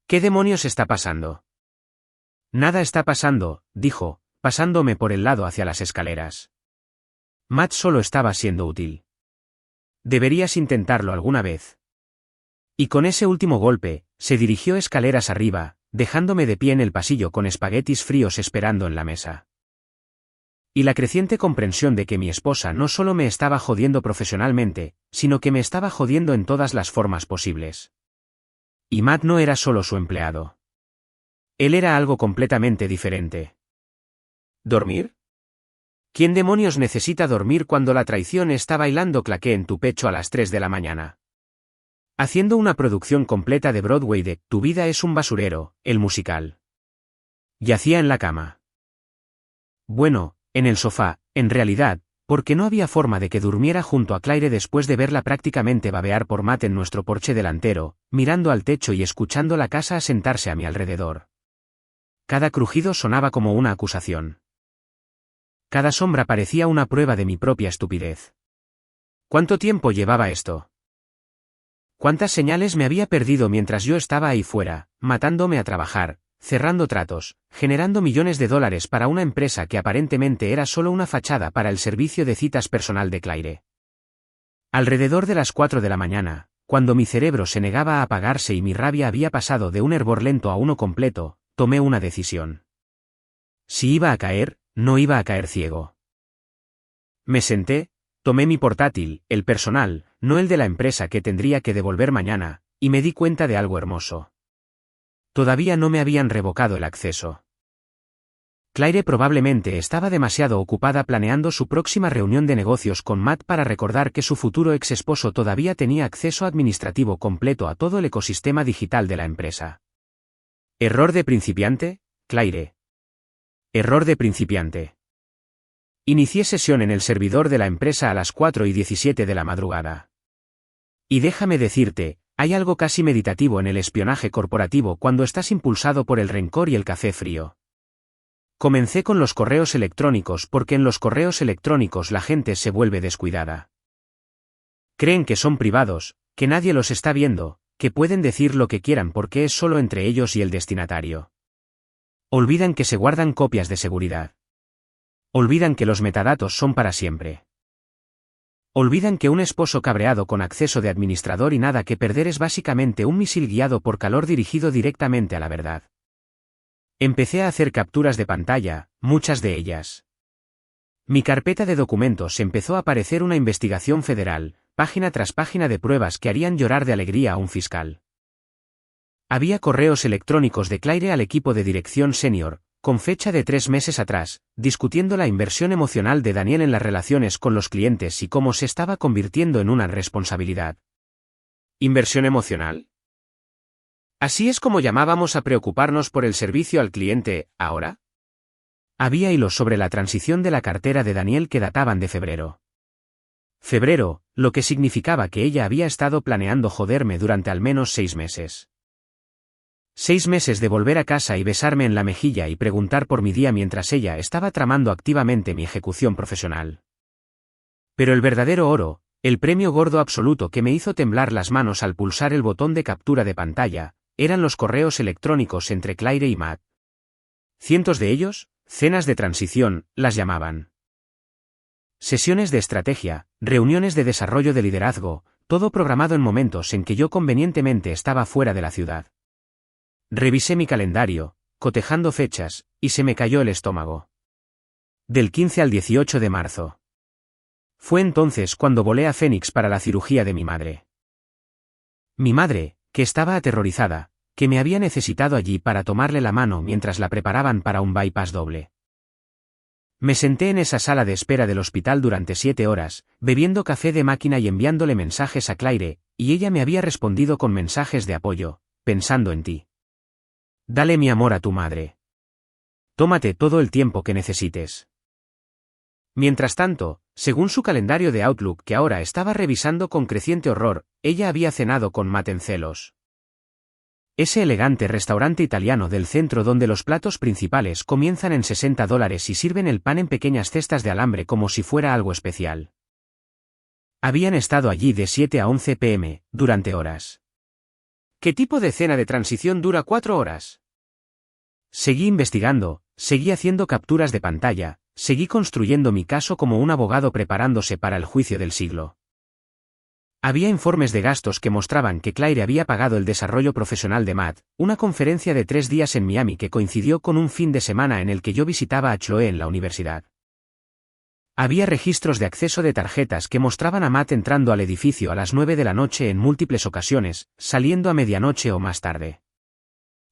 ¿Qué demonios está pasando? Nada está pasando, dijo, pasándome por el lado hacia las escaleras. Matt solo estaba siendo útil. Deberías intentarlo alguna vez. Y con ese último golpe, se dirigió escaleras arriba, dejándome de pie en el pasillo con espaguetis fríos esperando en la mesa. Y la creciente comprensión de que mi esposa no solo me estaba jodiendo profesionalmente, sino que me estaba jodiendo en todas las formas posibles. Y Matt no era solo su empleado. Él era algo completamente diferente. ¿Dormir? ¿Quién demonios necesita dormir cuando la traición está bailando claqué en tu pecho a las 3 de la mañana? Haciendo una producción completa de Broadway de Tu vida es un basurero, el musical. Yacía en la cama. Bueno, en el sofá, en realidad, porque no había forma de que durmiera junto a Claire después de verla prácticamente babear por Matt en nuestro porche delantero, mirando al techo y escuchando la casa asentarse a mi alrededor. Cada crujido sonaba como una acusación. Cada sombra parecía una prueba de mi propia estupidez. ¿Cuánto tiempo llevaba esto? ¿Cuántas señales me había perdido mientras yo estaba ahí fuera, matándome a trabajar, cerrando tratos, generando millones de dólares para una empresa que aparentemente era solo una fachada para el servicio de citas personal de Claire? Alrededor de las 4 de la mañana, cuando mi cerebro se negaba a apagarse y mi rabia había pasado de un hervor lento a uno completo, tomé una decisión. Si iba a caer, no iba a caer ciego. Me senté, tomé mi portátil, el personal, no el de la empresa que tendría que devolver mañana, y me di cuenta de algo hermoso. Todavía no me habían revocado el acceso. Claire probablemente estaba demasiado ocupada planeando su próxima reunión de negocios con Matt para recordar que su futuro ex esposo todavía tenía acceso administrativo completo a todo el ecosistema digital de la empresa. ¿Error de principiante, Claire? Error de principiante. Inicié sesión en el servidor de la empresa a las 4:17 de la madrugada. Y déjame decirte, hay algo casi meditativo en el espionaje corporativo cuando estás impulsado por el rencor y el café frío. Comencé con los correos electrónicos porque en los correos electrónicos la gente se vuelve descuidada. Creen que son privados, que nadie los está viendo, que pueden decir lo que quieran porque es solo entre ellos y el destinatario. Olvidan que se guardan copias de seguridad. Olvidan que los metadatos son para siempre. Olvidan que un esposo cabreado con acceso de administrador y nada que perder es básicamente un misil guiado por calor dirigido directamente a la verdad. Empecé a hacer capturas de pantalla, muchas de ellas. Mi carpeta de documentos empezó a parecer una investigación federal, página tras página de pruebas que harían llorar de alegría a un fiscal. Había correos electrónicos de Claire al equipo de dirección senior, con fecha de 3 meses atrás, discutiendo la inversión emocional de Daniel en las relaciones con los clientes y cómo se estaba convirtiendo en una responsabilidad. ¿Inversión emocional? ¿Así es como llamábamos a preocuparnos por el servicio al cliente, ahora? Había hilos sobre la transición de la cartera de Daniel que databan de febrero. Febrero, lo que significaba que ella había estado planeando joderme durante al menos 6 meses. 6 meses de volver a casa y besarme en la mejilla y preguntar por mi día mientras ella estaba tramando activamente mi ejecución profesional. Pero el verdadero oro, el premio gordo absoluto que me hizo temblar las manos al pulsar el botón de captura de pantalla, eran los correos electrónicos entre Claire y Matt. Cientos de ellos, cenas de transición, las llamaban. Sesiones de estrategia, reuniones de desarrollo de liderazgo, todo programado en momentos en que yo convenientemente estaba fuera de la ciudad. Revisé mi calendario, cotejando fechas, y se me cayó el estómago. Del 15 al 18 de marzo. Fue entonces cuando volé a Phoenix para la cirugía de mi madre. Mi madre, que estaba aterrorizada, que me había necesitado allí para tomarle la mano mientras la preparaban para un bypass doble. Me senté en esa sala de espera del hospital durante 7 horas, bebiendo café de máquina y enviándole mensajes a Claire, y ella me había respondido con mensajes de apoyo, pensando en ti. Dale mi amor a tu madre. Tómate todo el tiempo que necesites. Mientras tanto, según su calendario de Outlook que ahora estaba revisando con creciente horror, ella había cenado con Matt en Celos. Ese elegante restaurante italiano del centro donde los platos principales comienzan en $60 y sirven el pan en pequeñas cestas de alambre como si fuera algo especial. Habían estado allí de 7 a 11 p.m., durante horas. ¿Qué tipo de cena de transición dura 4 horas? Seguí investigando, seguí haciendo capturas de pantalla, seguí construyendo mi caso como un abogado preparándose para el juicio del siglo. Había informes de gastos que mostraban que Claire había pagado el desarrollo profesional de Matt, una conferencia de 3 días en Miami que coincidió con un fin de semana en el que yo visitaba a Chloe en la universidad. Había registros de acceso de tarjetas que mostraban a Matt entrando al edificio a las 9 de la noche en múltiples ocasiones, saliendo a medianoche o más tarde.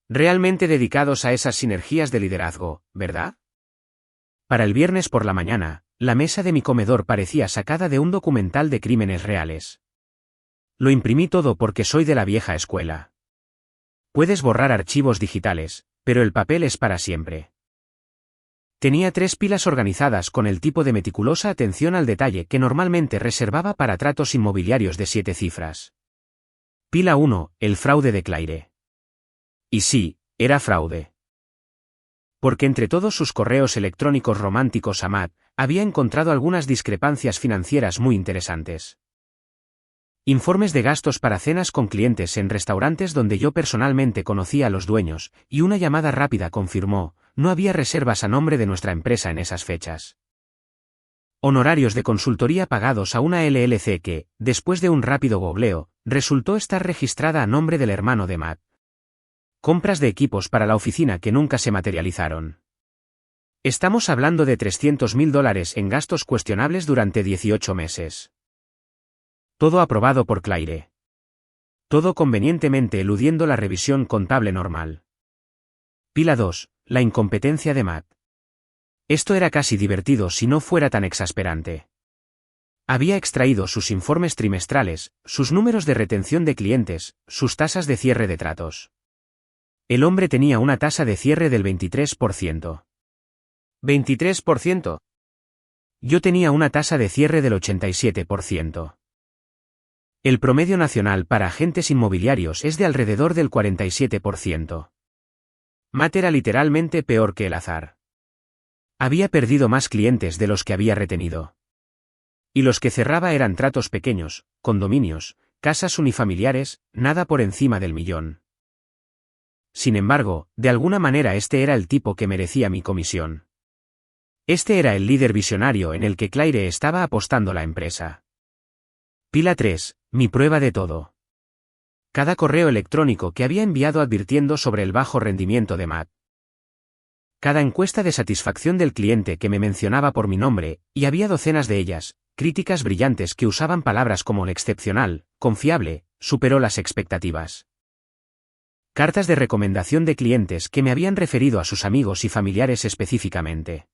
Realmente dedicados a esas sinergias de liderazgo, ¿verdad? Para el viernes por la mañana, la mesa de mi comedor parecía sacada de un documental de crímenes reales. Lo imprimí todo porque soy de la vieja escuela. Puedes borrar archivos digitales, pero el papel es para siempre. Tenía 3 pilas organizadas con el tipo de meticulosa atención al detalle que normalmente reservaba para tratos inmobiliarios de 7 cifras. Pila 1, el fraude de Claire. Y sí, era fraude. Porque entre todos sus correos electrónicos románticos a Matt, había encontrado algunas discrepancias financieras muy interesantes. Informes de gastos para cenas con clientes en restaurantes donde yo personalmente conocía a los dueños, y una llamada rápida confirmó, no había reservas a nombre de nuestra empresa en esas fechas. Honorarios de consultoría pagados a una LLC que, después de un rápido googleo, resultó estar registrada a nombre del hermano de Matt. Compras de equipos para la oficina que nunca se materializaron. Estamos hablando de $300,000 en gastos cuestionables durante 18 meses. Todo aprobado por Claire. Todo convenientemente eludiendo la revisión contable normal. Pila 2, la incompetencia de Matt. Esto era casi divertido si no fuera tan exasperante. Había extraído sus informes trimestrales, sus números de retención de clientes, sus tasas de cierre de tratos. El hombre tenía una tasa de cierre del 23%. ¿23%? Yo tenía una tasa de cierre del 87%. El promedio nacional para agentes inmobiliarios es de alrededor del 47%. Matt era literalmente peor que el azar. Había perdido más clientes de los que había retenido. Y los que cerraba eran tratos pequeños, condominios, casas unifamiliares, nada por encima del millón. Sin embargo, de alguna manera este era el tipo que merecía mi comisión. Este era el líder visionario en el que Claire estaba apostando la empresa. Pila 3, mi prueba de todo. Cada correo electrónico que había enviado advirtiendo sobre el bajo rendimiento de Matt. Cada encuesta de satisfacción del cliente que me mencionaba por mi nombre, y había docenas de ellas, críticas brillantes que usaban palabras como excepcional, confiable, superó las expectativas. Cartas de recomendación de clientes que me habían referido a sus amigos y familiares específicamente.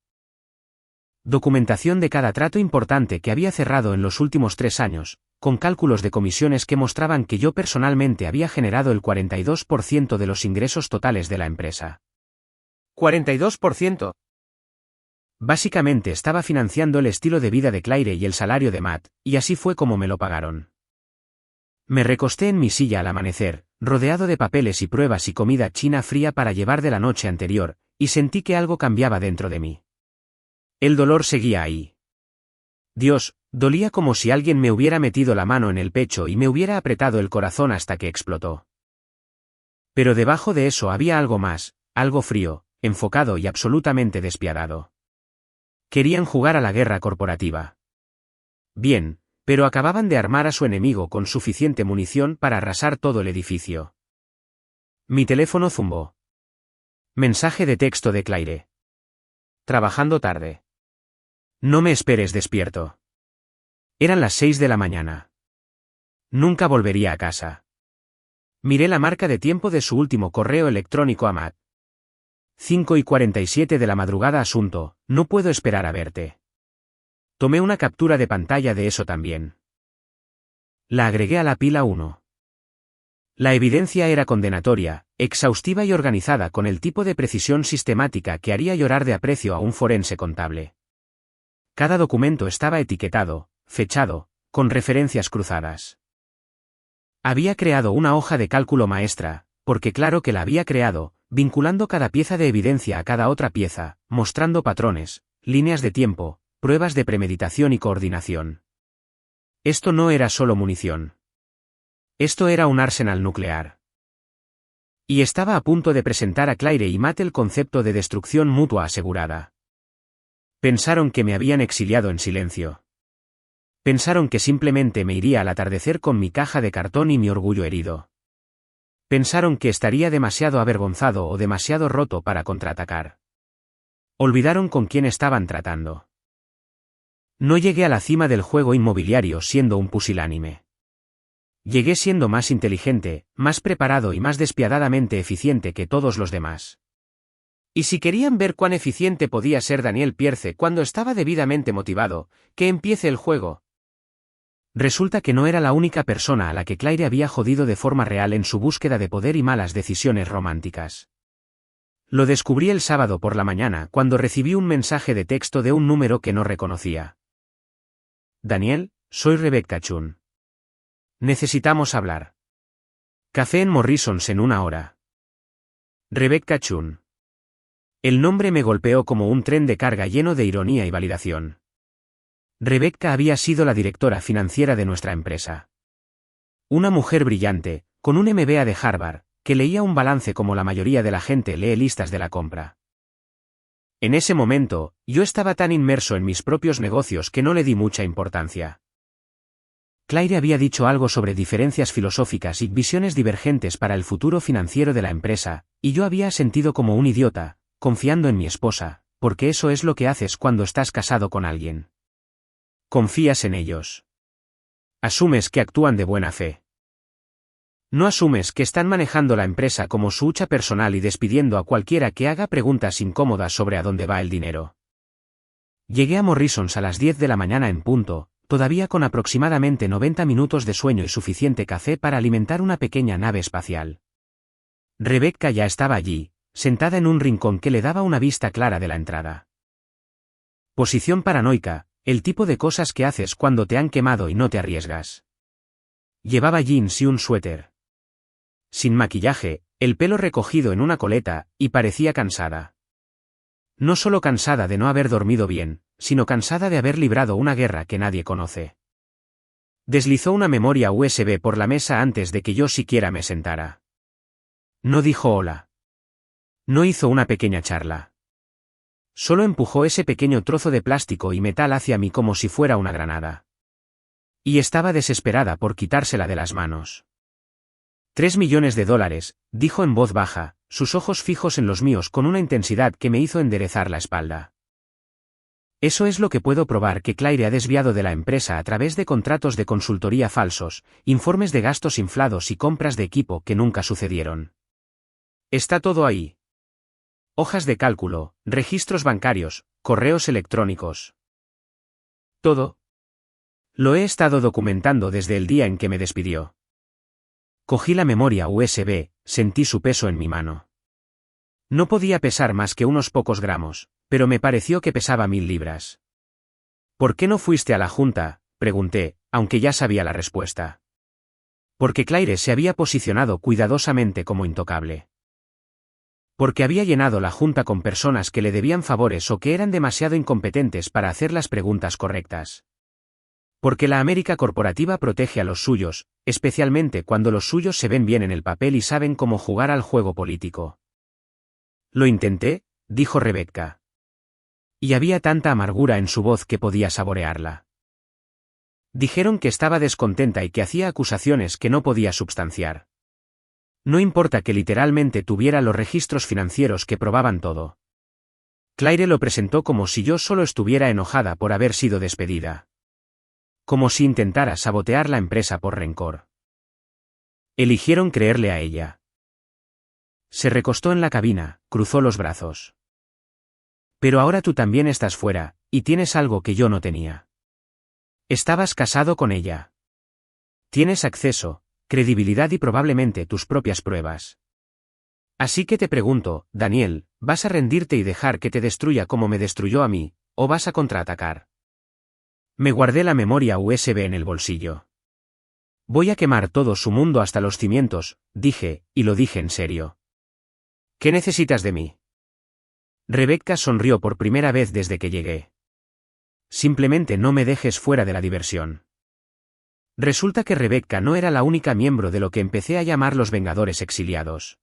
Documentación de cada trato importante que había cerrado en los últimos 3 años, con cálculos de comisiones que mostraban que yo personalmente había generado el 42% de los ingresos totales de la empresa. ¿42%? Básicamente estaba financiando el estilo de vida de Claire y el salario de Matt, y así fue como me lo pagaron. Me recosté en mi silla al amanecer, rodeado de papeles y pruebas y comida china fría para llevar de la noche anterior, y sentí que algo cambiaba dentro de mí. El dolor seguía ahí. Dios, dolía como si alguien me hubiera metido la mano en el pecho y me hubiera apretado el corazón hasta que explotó. Pero debajo de eso había algo más, algo frío, enfocado y absolutamente despiadado. Querían jugar a la guerra corporativa. Bien, pero acababan de armar a su enemigo con suficiente munición para arrasar todo el edificio. Mi teléfono zumbó. Mensaje de texto de Claire. Trabajando tarde. No me esperes despierto. Eran las 6 de la mañana. Nunca volvería a casa. Miré la marca de tiempo de su último correo electrónico a Matt. 5:47 de la madrugada. Asunto, no puedo esperar a verte. Tomé una captura de pantalla de eso también. La agregué a la pila 1. La evidencia era condenatoria, exhaustiva y organizada con el tipo de precisión sistemática que haría llorar de aprecio a un forense contable. Cada documento estaba etiquetado, fechado, con referencias cruzadas. Había creado una hoja de cálculo maestra, porque claro que la había creado, vinculando cada pieza de evidencia a cada otra pieza, mostrando patrones, líneas de tiempo, pruebas de premeditación y coordinación. Esto no era solo munición. Esto era un arsenal nuclear. Y estaba a punto de presentar a Claire y Matt el concepto de destrucción mutua asegurada. Pensaron que me habían exiliado en silencio. Pensaron que simplemente me iría al atardecer con mi caja de cartón y mi orgullo herido. Pensaron que estaría demasiado avergonzado o demasiado roto para contraatacar. Olvidaron con quién estaban tratando. No llegué a la cima del juego inmobiliario siendo un pusilánime. Llegué siendo más inteligente, más preparado y más despiadadamente eficiente que todos los demás. Y si querían ver cuán eficiente podía ser Daniel Pierce cuando estaba debidamente motivado, que empiece el juego. Resulta que no era la única persona a la que Claire había jodido de forma real en su búsqueda de poder y malas decisiones románticas. Lo descubrí el sábado por la mañana cuando recibí un mensaje de texto de un número que no reconocía. Daniel, soy Rebecca Chun. Necesitamos hablar. Café en Morrisons en 1 hora. Rebecca Chun. El nombre me golpeó como un tren de carga lleno de ironía y validación. Rebecca había sido la directora financiera de nuestra empresa. Una mujer brillante, con un MBA de Harvard, que leía un balance como la mayoría de la gente lee listas de la compra. En ese momento, yo estaba tan inmerso en mis propios negocios que no le di mucha importancia. Claire había dicho algo sobre diferencias filosóficas y visiones divergentes para el futuro financiero de la empresa, y yo había sentido como un idiota, confiando en mi esposa, porque eso es lo que haces cuando estás casado con alguien. Confías en ellos. Asumes que actúan de buena fe. No asumes que están manejando la empresa como su hucha personal y despidiendo a cualquiera que haga preguntas incómodas sobre a dónde va el dinero. Llegué a Morrisons a las 10 de la mañana en punto, todavía con aproximadamente 90 minutos de sueño y suficiente café para alimentar una pequeña nave espacial. Rebecca ya estaba allí, sentada en un rincón que le daba una vista clara de la entrada. Posición paranoica, el tipo de cosas que haces cuando te han quemado y no te arriesgas. Llevaba jeans y un suéter. Sin maquillaje, el pelo recogido en una coleta, y parecía cansada. No solo cansada de no haber dormido bien, sino cansada de haber librado una guerra que nadie conoce. Deslizó una memoria USB por la mesa antes de que yo siquiera me sentara. No dijo hola. No hizo una pequeña charla. Solo empujó ese pequeño trozo de plástico y metal hacia mí como si fuera una granada. Y estaba desesperada por quitársela de las manos. $3 millones, dijo en voz baja, sus ojos fijos en los míos con una intensidad que me hizo enderezar la espalda. Eso es lo que puedo probar que Claire ha desviado de la empresa a través de contratos de consultoría falsos, informes de gastos inflados y compras de equipo que nunca sucedieron. Está todo ahí. Hojas de cálculo, registros bancarios, correos electrónicos. Todo. Lo he estado documentando desde el día en que me despidió. Cogí la memoria USB, sentí su peso en mi mano. No podía pesar más que unos pocos gramos, pero me pareció que pesaba 1000 libras. ¿Por qué no fuiste a la junta?, pregunté, aunque ya sabía la respuesta. Porque Claire se había posicionado cuidadosamente como intocable. Porque había llenado la junta con personas que le debían favores o que eran demasiado incompetentes para hacer las preguntas correctas. Porque la América corporativa protege a los suyos, especialmente cuando los suyos se ven bien en el papel y saben cómo jugar al juego político. Lo intenté, dijo Rebecca. Y había tanta amargura en su voz que podía saborearla. Dijeron que estaba descontenta y que hacía acusaciones que no podía substanciar. No importa que literalmente tuviera los registros financieros que probaban todo. Claire lo presentó como si yo solo estuviera enojada por haber sido despedida. Como si intentara sabotear la empresa por rencor. Eligieron creerle a ella. Se recostó en la cabina, cruzó los brazos. Pero ahora tú también estás fuera, y tienes algo que yo no tenía. Estabas casado con ella. Tienes acceso, credibilidad y probablemente tus propias pruebas. Así que te pregunto, Daniel, ¿vas a rendirte y dejar que te destruya como me destruyó a mí, o vas a contraatacar? Me guardé la memoria USB en el bolsillo. Voy a quemar todo su mundo hasta los cimientos, dije, y lo dije en serio. ¿Qué necesitas de mí? Rebecca sonrió por primera vez desde que llegué. Simplemente no me dejes fuera de la diversión. Resulta que Rebecca no era la única miembro de lo que empecé a llamar los Vengadores exiliados.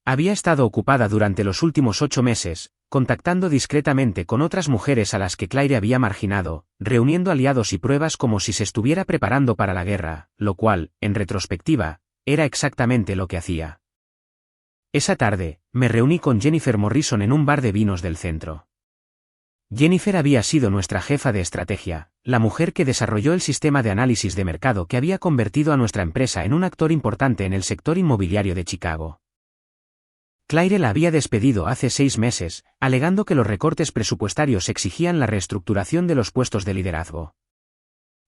Había estado ocupada durante los últimos 8 meses, contactando discretamente con otras mujeres a las que Claire había marginado, reuniendo aliados y pruebas como si se estuviera preparando para la guerra, lo cual, en retrospectiva, era exactamente lo que hacía. Esa tarde, me reuní con Jennifer Morrison en un bar de vinos del centro. Jennifer había sido nuestra jefa de estrategia, la mujer que desarrolló el sistema de análisis de mercado que había convertido a nuestra empresa en un actor importante en el sector inmobiliario de Chicago. Claire la había despedido hace 6 meses, alegando que los recortes presupuestarios exigían la reestructuración de los puestos de liderazgo.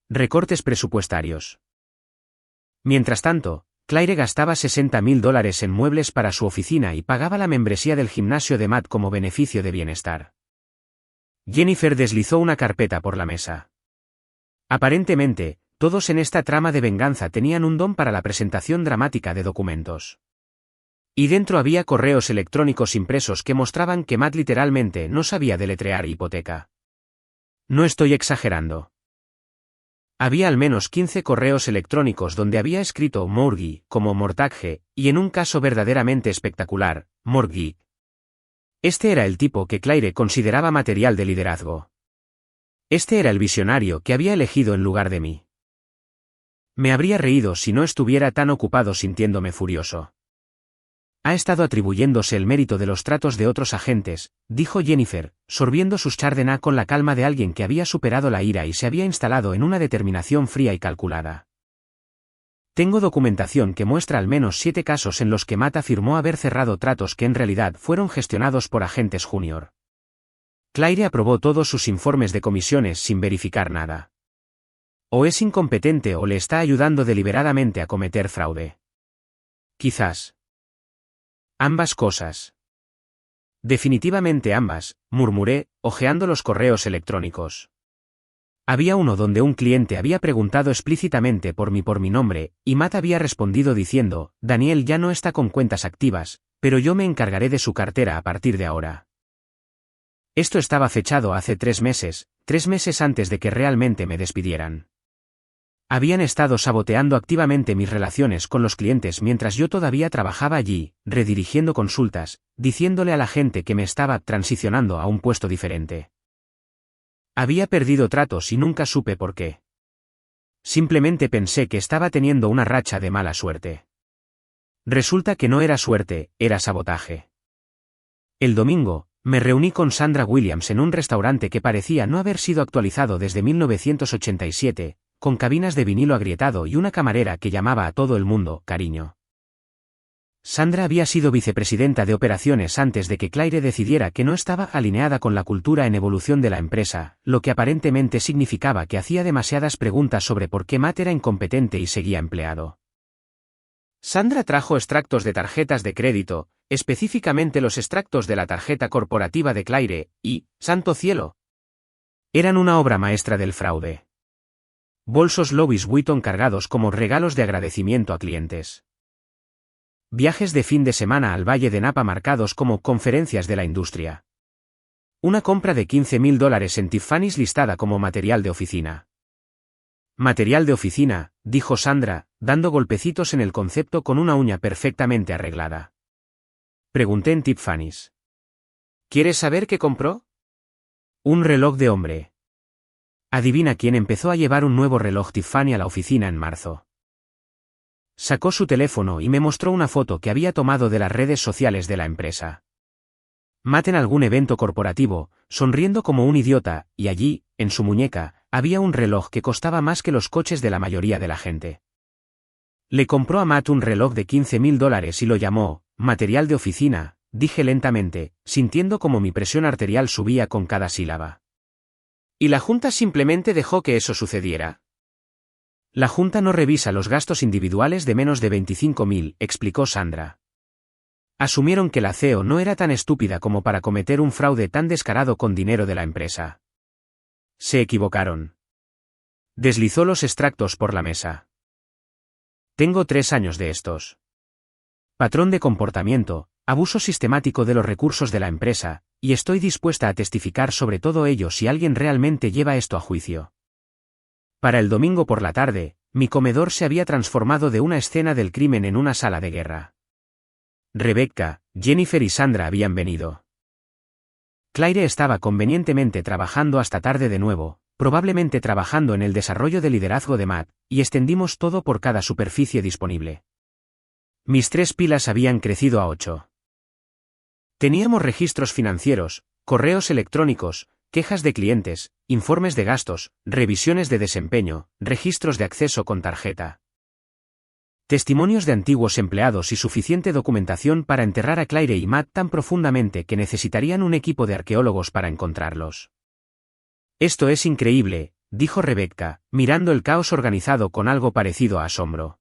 Recortes presupuestarios. Mientras tanto, Claire gastaba $60.000 en muebles para su oficina y pagaba la membresía del gimnasio de Matt como beneficio de bienestar. Jennifer deslizó una carpeta por la mesa. Aparentemente, todos en esta trama de venganza tenían un don para la presentación dramática de documentos. Y dentro había correos electrónicos impresos que mostraban que Matt literalmente no sabía deletrear hipoteca. No estoy exagerando. Había al menos 15 correos electrónicos donde había escrito mortgage como mortgage, y en un caso verdaderamente espectacular, mortgage. Este era el tipo que Claire consideraba material de liderazgo. Este era el visionario que había elegido en lugar de mí. Me habría reído si no estuviera tan ocupado sintiéndome furioso. Ha estado atribuyéndose el mérito de los tratos de otros agentes, dijo Jennifer, sorbiendo sus chardonnay con la calma de alguien que había superado la ira y se había instalado en una determinación fría y calculada. Tengo documentación que muestra al menos 7 casos en los que Matt afirmó haber cerrado tratos que en realidad fueron gestionados por agentes junior. Claire aprobó todos sus informes de comisiones sin verificar nada. O es incompetente o le está ayudando deliberadamente a cometer fraude. Quizás. Ambas cosas. Definitivamente ambas, murmuré, hojeando los correos electrónicos. Había uno donde un cliente había preguntado explícitamente por mi nombre, y Matt había respondido diciendo, Daniel ya no está con cuentas activas, pero yo me encargaré de su cartera a partir de ahora. Esto estaba fechado hace 3 meses, 3 meses antes de que realmente me despidieran. Habían estado saboteando activamente mis relaciones con los clientes mientras yo todavía trabajaba allí, redirigiendo consultas, diciéndole a la gente que me estaba transicionando a un puesto diferente. Había perdido tratos y nunca supe por qué. Simplemente pensé que estaba teniendo una racha de mala suerte. Resulta que no era suerte, era sabotaje. El domingo, me reuní con Sandra Williams en un restaurante que parecía no haber sido actualizado desde 1987, con cabinas de vinilo agrietado y una camarera que llamaba a todo el mundo cariño. Sandra había sido vicepresidenta de operaciones antes de que Claire decidiera que no estaba alineada con la cultura en evolución de la empresa, lo que aparentemente significaba que hacía demasiadas preguntas sobre por qué Matt era incompetente y seguía empleado. Sandra trajo extractos de tarjetas de crédito, específicamente los extractos de la tarjeta corporativa de Claire, y, ¡santo cielo!, eran una obra maestra del fraude. Bolsos Louis Vuitton cargados como regalos de agradecimiento a clientes. Viajes de fin de semana al Valle de Napa marcados como conferencias de la industria. Una compra de $15,000 en Tiffany's listada como material de oficina. Material de oficina, dijo Sandra, dando golpecitos en el concepto con una uña perfectamente arreglada. Pregunté en Tiffany's. ¿Quieres saber qué compró? Un reloj de hombre. Adivina quién empezó a llevar un nuevo reloj Tiffany a la oficina en marzo. Sacó su teléfono y me mostró una foto que había tomado de las redes sociales de la empresa. Matt en algún evento corporativo, sonriendo como un idiota, y allí, en su muñeca, había un reloj que costaba más que los coches de la mayoría de la gente. Le compró a Matt un reloj de $15,000 y lo llamó material de oficina, dije lentamente, sintiendo como mi presión arterial subía con cada sílaba. ¿Y la Junta simplemente dejó que eso sucediera? La Junta no revisa los gastos individuales de menos de 25,000, explicó Sandra. Asumieron que la CEO no era tan estúpida como para cometer un fraude tan descarado con dinero de la empresa. Se equivocaron. Deslizó los extractos por la mesa. Tengo 3 años de estos. Patrón de comportamiento, abuso sistemático de los recursos de la empresa, y estoy dispuesta a testificar sobre todo ello si alguien realmente lleva esto a juicio. Para el domingo por la tarde, mi comedor se había transformado de una escena del crimen en una sala de guerra. Rebecca, Jennifer y Sandra habían venido. Claire estaba convenientemente trabajando hasta tarde de nuevo, probablemente trabajando en el desarrollo de liderazgo de Matt, y extendimos todo por cada superficie disponible. Mis 3 pilas habían crecido a 8. Teníamos registros financieros, correos electrónicos, quejas de clientes, informes de gastos, revisiones de desempeño, registros de acceso con tarjeta. Testimonios de antiguos empleados y suficiente documentación para enterrar a Claire y Matt tan profundamente que necesitarían un equipo de arqueólogos para encontrarlos. Esto es increíble, dijo Rebecca, mirando el caos organizado con algo parecido a asombro.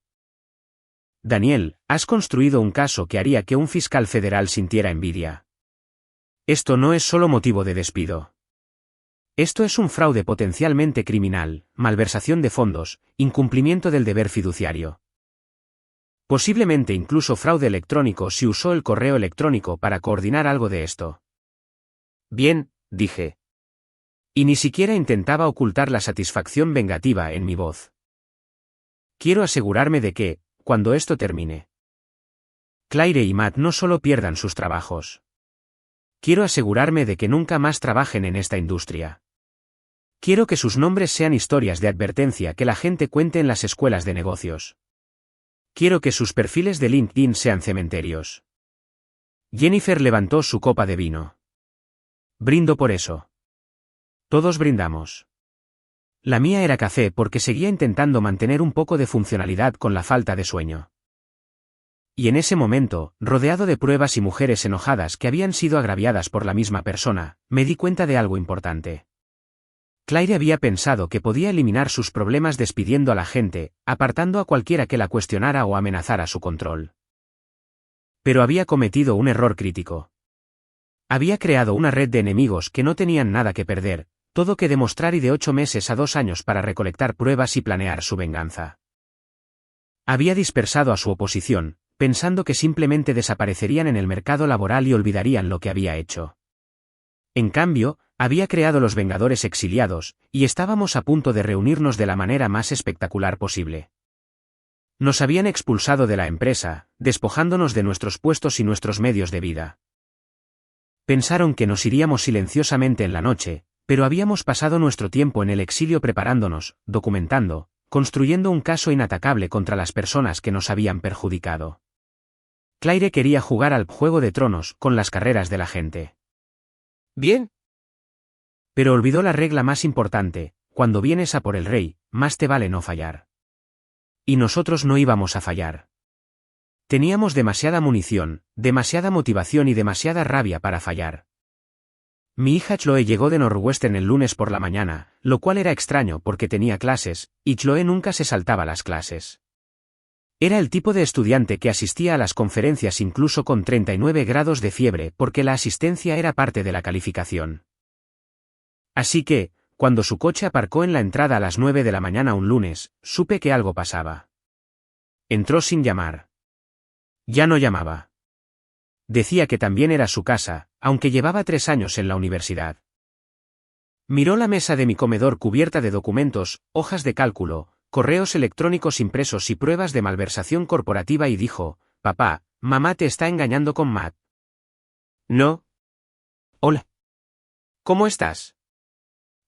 Daniel, has construido un caso que haría que un fiscal federal sintiera envidia. Esto no es solo motivo de despido. Esto es un fraude potencialmente criminal, malversación de fondos, incumplimiento del deber fiduciario. Posiblemente incluso fraude electrónico si usó el correo electrónico para coordinar algo de esto. Bien, dije. Y ni siquiera intentaba ocultar la satisfacción vengativa en mi voz. Quiero asegurarme de que, cuando esto termine, Claire y Matt no solo pierdan sus trabajos. Quiero asegurarme de que nunca más trabajen en esta industria. Quiero que sus nombres sean historias de advertencia que la gente cuente en las escuelas de negocios. Quiero que sus perfiles de LinkedIn sean cementerios. Jennifer levantó su copa de vino. Brindo por eso. Todos brindamos. La mía era café porque seguía intentando mantener un poco de funcionalidad con la falta de sueño. Y en ese momento, rodeado de pruebas y mujeres enojadas que habían sido agraviadas por la misma persona, me di cuenta de algo importante. Claire había pensado que podía eliminar sus problemas despidiendo a la gente, apartando a cualquiera que la cuestionara o amenazara su control. Pero había cometido un error crítico. Había creado una red de enemigos que no tenían nada que perder, todo que demostrar y de 8 meses a 2 años para recolectar pruebas y planear su venganza. Había dispersado a su oposición, pensando que simplemente desaparecerían en el mercado laboral y olvidarían lo que había hecho. En cambio, Había creado los Vengadores exiliados, y estábamos a punto de reunirnos de la manera más espectacular posible. Nos habían expulsado de la empresa, despojándonos de nuestros puestos y nuestros medios de vida. Pensaron que nos iríamos silenciosamente en la noche, pero habíamos pasado nuestro tiempo en el exilio preparándonos, documentando, construyendo un caso inatacable contra las personas que nos habían perjudicado. Claire quería jugar al Juego de Tronos con las carreras de la gente. Bien. Pero olvidó la regla más importante: cuando vienes a por el rey, más te vale no fallar. Y nosotros no íbamos a fallar. Teníamos demasiada munición, demasiada motivación y demasiada rabia para fallar. Mi hija Chloe llegó de Northwestern el lunes por la mañana, lo cual era extraño porque tenía clases, y Chloe nunca se saltaba las clases. Era el tipo de estudiante que asistía a las conferencias incluso con 39 grados de fiebre porque la asistencia era parte de la calificación. Así que, cuando su coche aparcó en la entrada a las 9 de la mañana un lunes, supe que algo pasaba. Entró sin llamar. Ya no llamaba. Decía que también era su casa, aunque llevaba 3 años en la universidad. Miró la mesa de mi comedor cubierta de documentos, hojas de cálculo, correos electrónicos impresos y pruebas de malversación corporativa y dijo: «Papá, mamá te está engañando con Matt». No. Hola. ¿Cómo estás?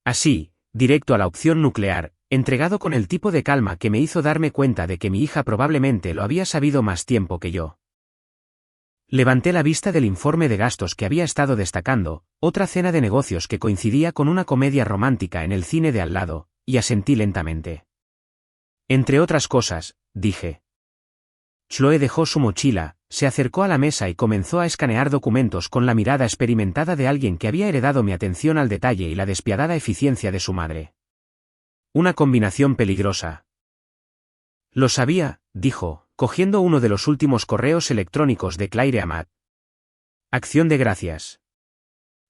Así, directo a la opción nuclear, entregado con el tipo de calma que me hizo darme cuenta de que mi hija probablemente lo había sabido más tiempo que yo. Levanté la vista del informe de gastos que había estado destacando, otra cena de negocios que coincidía con una comedia romántica en el cine de al lado, y asentí lentamente. Entre otras cosas, dije. Chloe dejó su mochila, se acercó a la mesa y comenzó a escanear documentos con la mirada experimentada de alguien que había heredado mi atención al detalle y la despiadada eficiencia de su madre. Una combinación peligrosa. Lo sabía, dijo, cogiendo uno de los últimos correos electrónicos de Claire a Matt. Acción de gracias.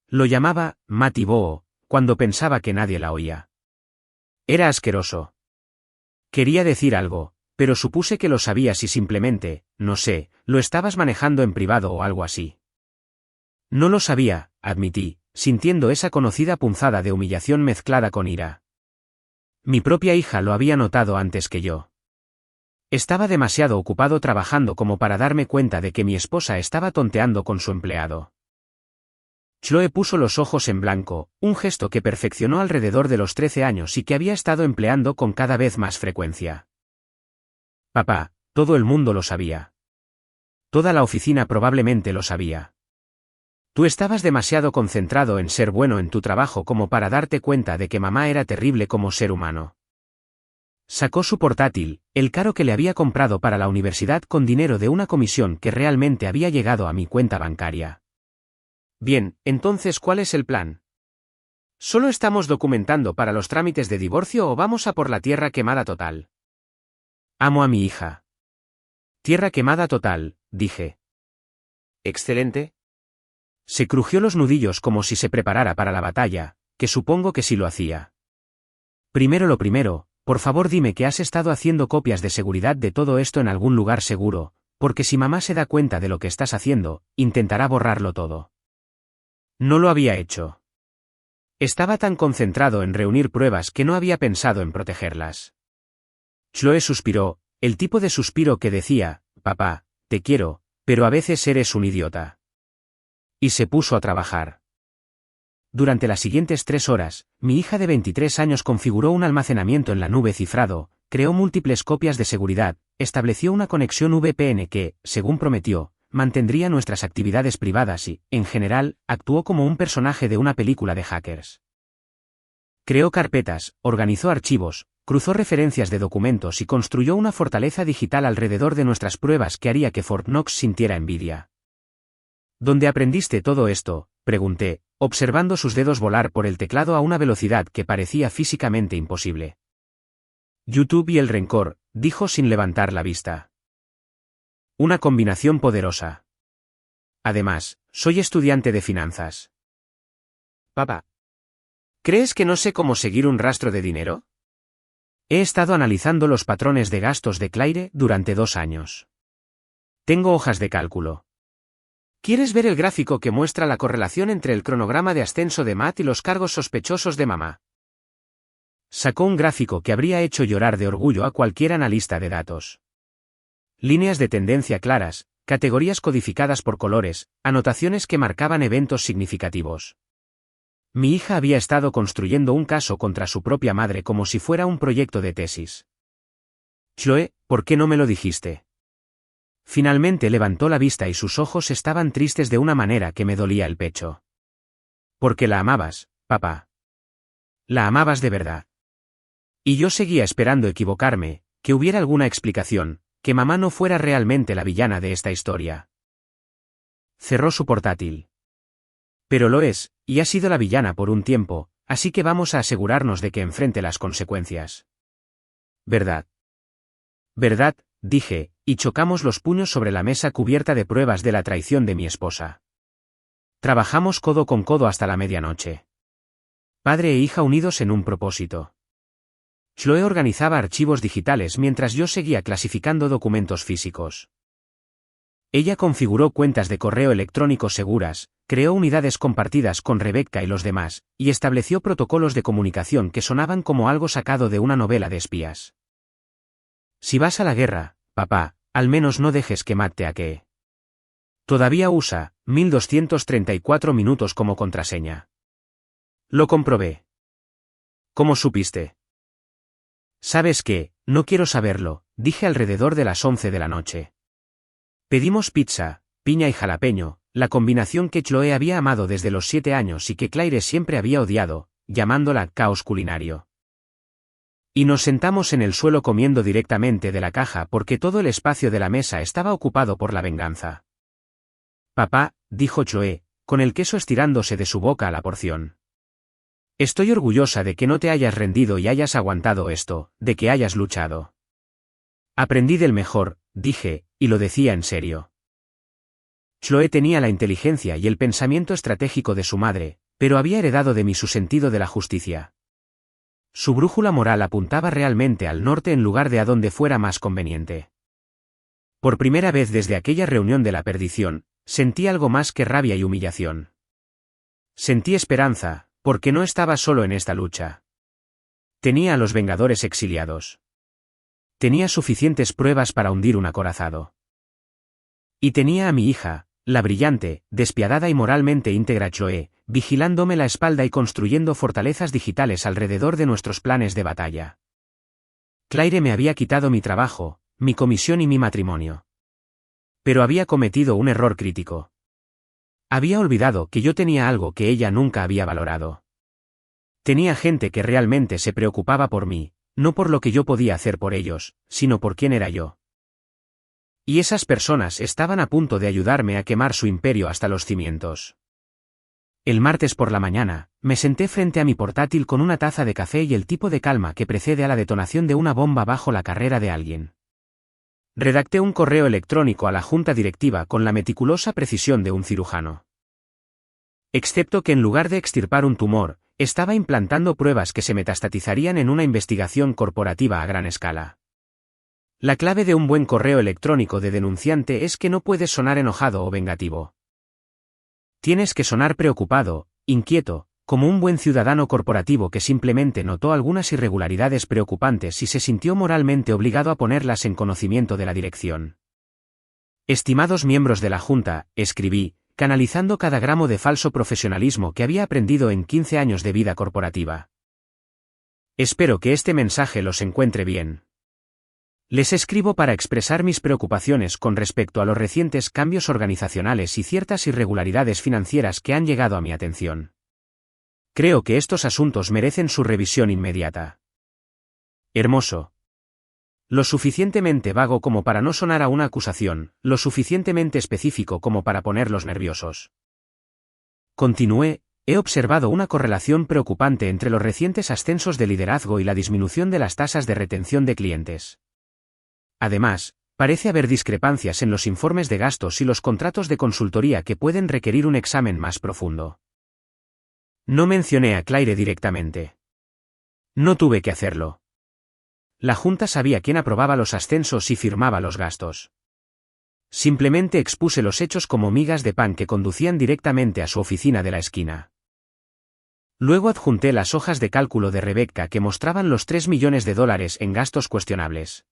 Lo llamaba Matty Boo, cuando pensaba que nadie la oía. Era asqueroso. Quería decir algo, pero supuse que lo sabías y simplemente, no sé, lo estabas manejando en privado o algo así. No lo sabía, admití, sintiendo esa conocida punzada de humillación mezclada con ira. Mi propia hija lo había notado antes que yo. Estaba demasiado ocupado trabajando como para darme cuenta de que mi esposa estaba tonteando con su empleado. Chloe puso los ojos en blanco, un gesto que perfeccionó alrededor de los 13 años y que había estado empleando con cada vez más frecuencia. Papá, todo el mundo lo sabía. Toda la oficina probablemente lo sabía. Tú estabas demasiado concentrado en ser bueno en tu trabajo como para darte cuenta de que mamá era terrible como ser humano. Sacó su portátil, el caro que le había comprado para la universidad con dinero de una comisión que realmente había llegado a mi cuenta bancaria. Bien, entonces, ¿cuál es el plan? ¿Solo estamos documentando para los trámites de divorcio o vamos a por la tierra quemada total? Amo a mi hija. Tierra quemada total, dije. Excelente. Se crujió los nudillos como si se preparara para la batalla, que supongo que sí lo hacía. Primero lo primero, por favor dime que has estado haciendo copias de seguridad de todo esto en algún lugar seguro, porque si mamá se da cuenta de lo que estás haciendo, intentará borrarlo todo. No lo había hecho. Estaba tan concentrado en reunir pruebas que no había pensado en protegerlas. Chloe suspiró, el tipo de suspiro que decía: «Papá, te quiero, pero a veces eres un idiota». Y se puso a trabajar. Durante las siguientes 3 horas, mi hija de 23 años configuró un almacenamiento en la nube cifrado, creó múltiples copias de seguridad, estableció una conexión VPN que, según prometió, mantendría nuestras actividades privadas y, en general, actuó como un personaje de una película de hackers. Creó carpetas, organizó archivos, cruzó referencias de documentos y construyó una fortaleza digital alrededor de nuestras pruebas que haría que Fort Knox sintiera envidia. ¿Dónde aprendiste todo esto?, pregunté, observando sus dedos volar por el teclado a una velocidad que parecía físicamente imposible. YouTube y el rencor, dijo sin levantar la vista. Una combinación poderosa. Además, soy estudiante de finanzas. Papá, ¿crees que no sé cómo seguir un rastro de dinero? He estado analizando los patrones de gastos de Claire durante 2 años. Tengo hojas de cálculo. ¿Quieres ver el gráfico que muestra la correlación entre el cronograma de ascenso de Matt y los cargos sospechosos de mamá? Sacó un gráfico que habría hecho llorar de orgullo a cualquier analista de datos. Líneas de tendencia claras, categorías codificadas por colores, anotaciones que marcaban eventos significativos. Mi hija había estado construyendo un caso contra su propia madre como si fuera un proyecto de tesis. Chloe, ¿por qué no me lo dijiste? Finalmente levantó la vista y sus ojos estaban tristes de una manera que me dolía el pecho. Porque la amabas, papá. La amabas de verdad. Y yo seguía esperando equivocarme, que hubiera alguna explicación, que mamá no fuera realmente la villana de esta historia. Cerró su portátil. Pero lo es, y ha sido la villana por un tiempo, así que vamos a asegurarnos de que enfrente las consecuencias. ¿Verdad? ¿Verdad?, dije, y chocamos los puños sobre la mesa cubierta de pruebas de la traición de mi esposa. Trabajamos codo con codo hasta la medianoche. Padre e hija unidos en un propósito. Chloe organizaba archivos digitales mientras yo seguía clasificando documentos físicos. Ella configuró cuentas de correo electrónico seguras, creó unidades compartidas con Rebecca y los demás, y estableció protocolos de comunicación que sonaban como algo sacado de una novela de espías. Si vas a la guerra, papá, al menos no dejes que Matt te hackee. Todavía usa 1234 minutos como contraseña. Lo comprobé. ¿Cómo supiste? ¿Sabes qué? No quiero saberlo, dije alrededor de las 11 de la noche. Pedimos pizza, piña y jalapeño, la combinación que Chloe había amado desde los 7 años y que Claire siempre había odiado, llamándola caos culinario. Y nos sentamos en el suelo comiendo directamente de la caja porque todo el espacio de la mesa estaba ocupado por la venganza. Papá, dijo Chloe, con el queso estirándose de su boca a la porción. Estoy orgullosa de que no te hayas rendido y hayas aguantado esto, de que hayas luchado. Aprendí del mejor, dije, y lo decía en serio. Chloe tenía la inteligencia y el pensamiento estratégico de su madre, pero había heredado de mí su sentido de la justicia. Su brújula moral apuntaba realmente al norte en lugar de a donde fuera más conveniente. Por primera vez desde aquella reunión de la perdición, sentí algo más que rabia y humillación. Sentí esperanza, porque no estaba solo en esta lucha. Tenía a los Vengadores exiliados. Tenía suficientes pruebas para hundir un acorazado. Y tenía a mi hija, la brillante, despiadada y moralmente íntegra Chloe, vigilándome la espalda y construyendo fortalezas digitales alrededor de nuestros planes de batalla. Claire me había quitado mi trabajo, mi comisión y mi matrimonio. Pero había cometido un error crítico. Había olvidado que yo tenía algo que ella nunca había valorado. Tenía gente que realmente se preocupaba por mí, no por lo que yo podía hacer por ellos, sino por quién era yo. Y esas personas estaban a punto de ayudarme a quemar su imperio hasta los cimientos. El martes por la mañana, me senté frente a mi portátil con una taza de café y el tipo de calma que precede a la detonación de una bomba bajo la carrera de alguien. Redacté un correo electrónico a la junta directiva con la meticulosa precisión de un cirujano. Excepto que en lugar de extirpar un tumor, estaba implantando pruebas que se metastatizarían en una investigación corporativa a gran escala. La clave de un buen correo electrónico de denunciante es que no puedes sonar enojado o vengativo. Tienes que sonar preocupado, inquieto, como un buen ciudadano corporativo que simplemente notó algunas irregularidades preocupantes y se sintió moralmente obligado a ponerlas en conocimiento de la dirección. Estimados miembros de la Junta, escribí, canalizando cada gramo de falso profesionalismo que había aprendido en 15 años de vida corporativa. Espero que este mensaje los encuentre bien. Les escribo para expresar mis preocupaciones con respecto a los recientes cambios organizacionales y ciertas irregularidades financieras que han llegado a mi atención. Creo que estos asuntos merecen su revisión inmediata. Hermoso. Lo suficientemente vago como para no sonar a una acusación, lo suficientemente específico como para ponerlos nerviosos. Continué, he observado una correlación preocupante entre los recientes ascensos de liderazgo y la disminución de las tasas de retención de clientes. Además, parece haber discrepancias en los informes de gastos y los contratos de consultoría que pueden requerir un examen más profundo. No mencioné a Claire directamente. No tuve que hacerlo. La Junta sabía quién aprobaba los ascensos y firmaba los gastos. Simplemente expuse los hechos como migas de pan que conducían directamente a su oficina de la esquina. Luego adjunté las hojas de cálculo de Rebecca que mostraban los $3 millones en gastos cuestionables.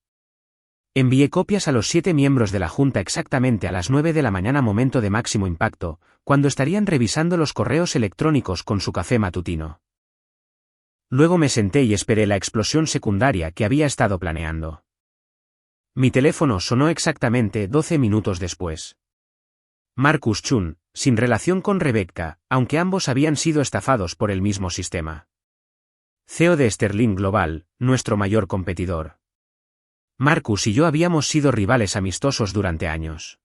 Envié copias a los 7 miembros de la Junta exactamente a las 9 de la mañana, momento de máximo impacto, cuando estarían revisando los correos electrónicos con su café matutino. Luego me senté y esperé la explosión secundaria que había estado planeando. Mi teléfono sonó exactamente 12 minutos después. Marcus Chun, sin relación con Rebecca, aunque ambos habían sido estafados por el mismo sistema. CEO de Sterling Global, nuestro mayor competidor. Marcus y yo habíamos sido rivales amistosos durante años.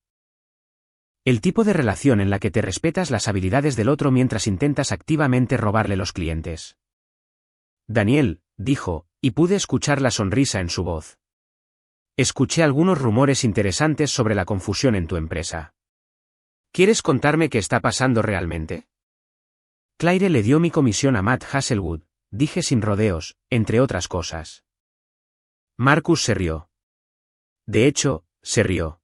El tipo de relación en la que te respetas las habilidades del otro mientras intentas activamente robarle los clientes. Daniel, dijo, y pude escuchar la sonrisa en su voz. Escuché algunos rumores interesantes sobre la confusión en tu empresa. ¿Quieres contarme qué está pasando realmente? Claire le dio mi comisión a Matt Hasselwood, dije sin rodeos, entre otras cosas. Marcus se rió. De hecho, se rió.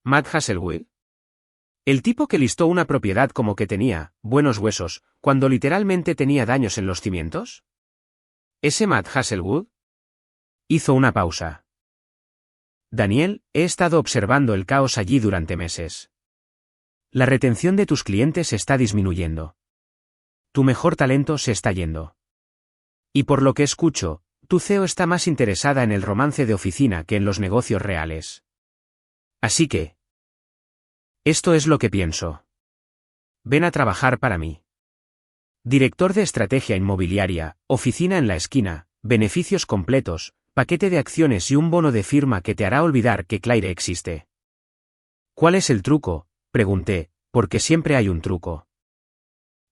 ¿Matt Hasselwood? El tipo que listó una propiedad como que tenía buenos huesos, cuando literalmente tenía daños en los cimientos. ¿Ese Matt Hasselwood? Hizo una pausa. Daniel, he estado observando el caos allí durante meses. La retención de tus clientes está disminuyendo. Tu mejor talento se está yendo. Y por lo que escucho, tu CEO está más interesada en el romance de oficina que en los negocios reales. Así que... esto es lo que pienso. Ven a trabajar para mí. Director de estrategia inmobiliaria, oficina en la esquina, beneficios completos, paquete de acciones y un bono de firma que te hará olvidar que Claire existe. ¿Cuál es el truco?, pregunté, porque siempre hay un truco.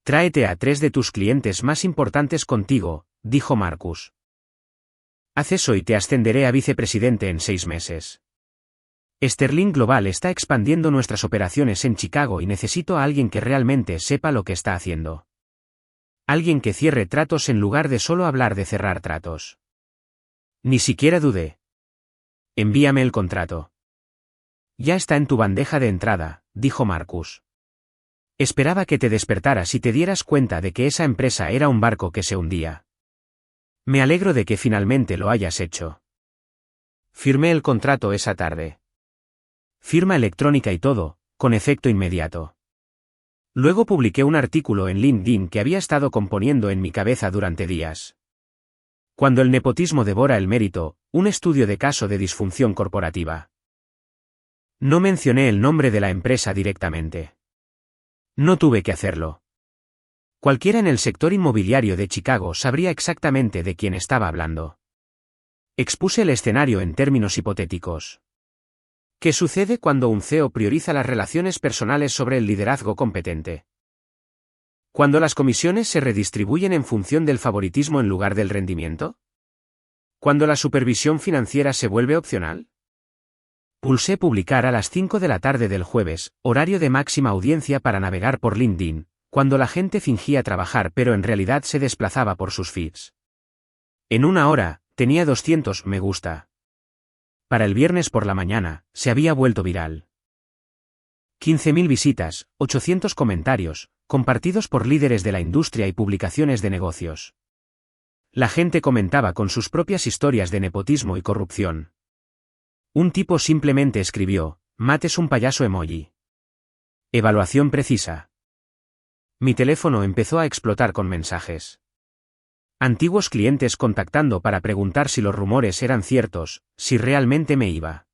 Tráete a 3 de tus clientes más importantes contigo, dijo Marcus. Haz eso y te ascenderé a vicepresidente en 6 meses. Sterling Global está expandiendo nuestras operaciones en Chicago y necesito a alguien que realmente sepa lo que está haciendo. Alguien que cierre tratos en lugar de solo hablar de cerrar tratos. Ni siquiera dudé. Envíame el contrato. Ya está en tu bandeja de entrada, dijo Marcus. Esperaba que te despertaras y te dieras cuenta de que esa empresa era un barco que se hundía. Me alegro de que finalmente lo hayas hecho. Firmé el contrato esa tarde. Firma electrónica y todo, con efecto inmediato. Luego publiqué un artículo en LinkedIn que había estado componiendo en mi cabeza durante días. Cuando el nepotismo devora el mérito, un estudio de caso de disfunción corporativa. No mencioné el nombre de la empresa directamente. No tuve que hacerlo. Cualquiera en el sector inmobiliario de Chicago sabría exactamente de quién estaba hablando. Expuse el escenario en términos hipotéticos. ¿Qué sucede cuando un CEO prioriza las relaciones personales sobre el liderazgo competente? ¿Cuando las comisiones se redistribuyen en función del favoritismo en lugar del rendimiento? ¿Cuando la supervisión financiera se vuelve opcional? Pulsé publicar a las 5 de la tarde del jueves, horario de máxima audiencia para navegar por LinkedIn, cuando la gente fingía trabajar pero en realidad se desplazaba por sus feeds. En una hora, tenía 200 me gusta. Para el viernes por la mañana, se había vuelto viral. 15.000 visitas, 800 comentarios, compartidos por líderes de la industria y publicaciones de negocios. La gente comentaba con sus propias historias de nepotismo y corrupción. Un tipo simplemente escribió, Matt es un payaso emoji. Evaluación precisa. Mi teléfono empezó a explotar con mensajes. Antiguos clientes contactando para preguntar si los rumores eran ciertos, si realmente me iba.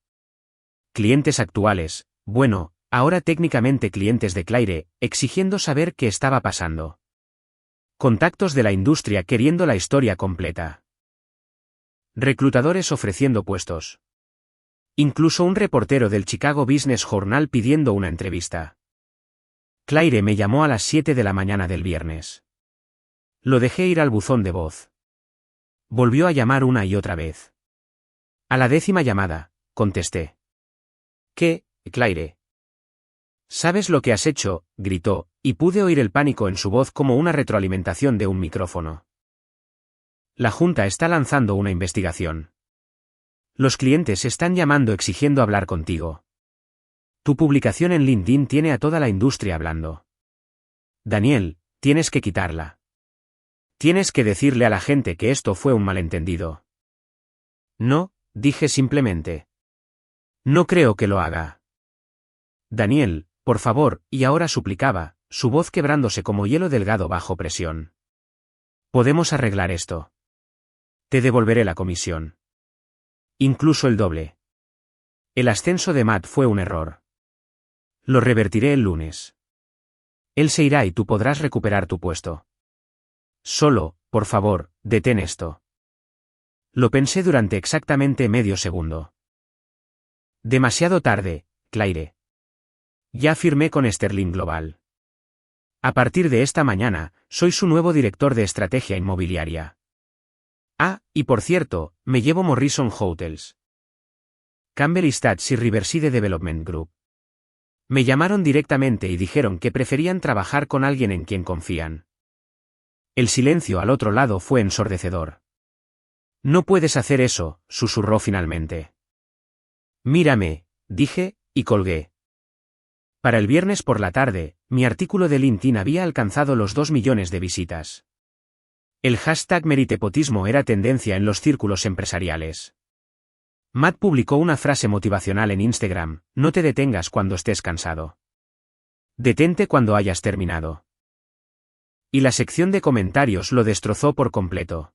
Clientes actuales, bueno, ahora técnicamente clientes de Claire, exigiendo saber qué estaba pasando. Contactos de la industria queriendo la historia completa. Reclutadores ofreciendo puestos. Incluso un reportero del Chicago Business Journal pidiendo una entrevista. Claire me llamó a las 7 de la mañana del viernes. Lo dejé ir al buzón de voz. Volvió a llamar una y otra vez. A la 10ª llamada, contesté. ¿Qué, Claire? ¿Sabes lo que has hecho?, gritó, y pude oír el pánico en su voz como una retroalimentación de un micrófono. La Junta está lanzando una investigación. Los clientes están llamando exigiendo hablar contigo. Tu publicación en LinkedIn tiene a toda la industria hablando. Daniel, tienes que quitarla. Tienes que decirle a la gente que esto fue un malentendido. No, dije simplemente. No creo que lo haga. Daniel, por favor, y ahora suplicaba, su voz quebrándose como hielo delgado bajo presión. Podemos arreglar esto. Te devolveré la comisión. Incluso el doble. El ascenso de Matt fue un error. Lo revertiré el lunes. Él se irá y tú podrás recuperar tu puesto. Solo, por favor, detén esto. Lo pensé durante exactamente medio segundo. Demasiado tarde, Claire. Ya firmé con Sterling Global. A partir de esta mañana, soy su nuevo director de estrategia inmobiliaria. Ah, y por cierto, me llevo Morrison Hotels, Campbell Estates y Riverside Development Group. Me llamaron directamente y dijeron que preferían trabajar con alguien en quien confían. El silencio al otro lado fue ensordecedor. No puedes hacer eso, susurró finalmente. Mírame, dije, y colgué. Para el viernes por la tarde, mi artículo de LinkedIn había alcanzado los 2 millones de visitas. El hashtag meritepotismo era tendencia en los círculos empresariales. Matt publicó una frase motivacional en Instagram: no te detengas cuando estés cansado. Detente cuando hayas terminado. Y la sección de comentarios lo destrozó por completo.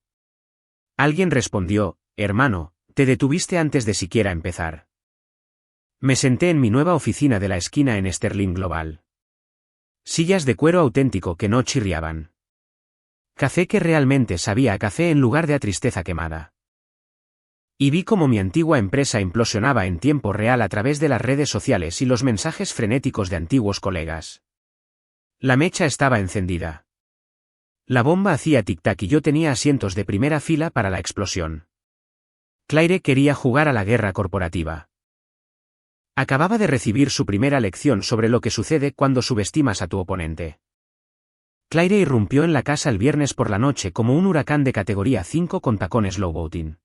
Alguien respondió: hermano, te detuviste antes de siquiera empezar. Me senté en mi nueva oficina de la esquina en Sterling Global. Sillas de cuero auténtico que no chirriaban. Café que realmente sabía a café en lugar de a tristeza quemada. Y vi cómo mi antigua empresa implosionaba en tiempo real a través de las redes sociales y los mensajes frenéticos de antiguos colegas. La mecha estaba encendida. La bomba hacía tic-tac y yo tenía asientos de primera fila para la explosión. Claire quería jugar a la guerra corporativa. Acababa de recibir su primera lección sobre lo que sucede cuando subestimas a tu oponente. Claire irrumpió en la casa el viernes por la noche como un huracán de categoría 5 con tacones low-boating.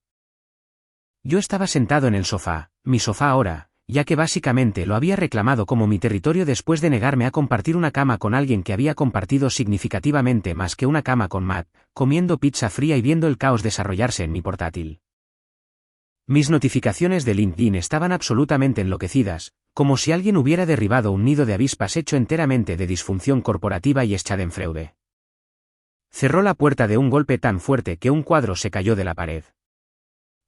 Yo estaba sentado en el sofá, mi sofá ahora, ya que básicamente lo había reclamado como mi territorio después de negarme a compartir una cama con alguien que había compartido significativamente más que una cama con Matt, comiendo pizza fría y viendo el caos desarrollarse en mi portátil. Mis notificaciones de LinkedIn estaban absolutamente enloquecidas, como si alguien hubiera derribado un nido de avispas hecho enteramente de disfunción corporativa y Schadenfreude. Cerró la puerta de un golpe tan fuerte que un cuadro se cayó de la pared.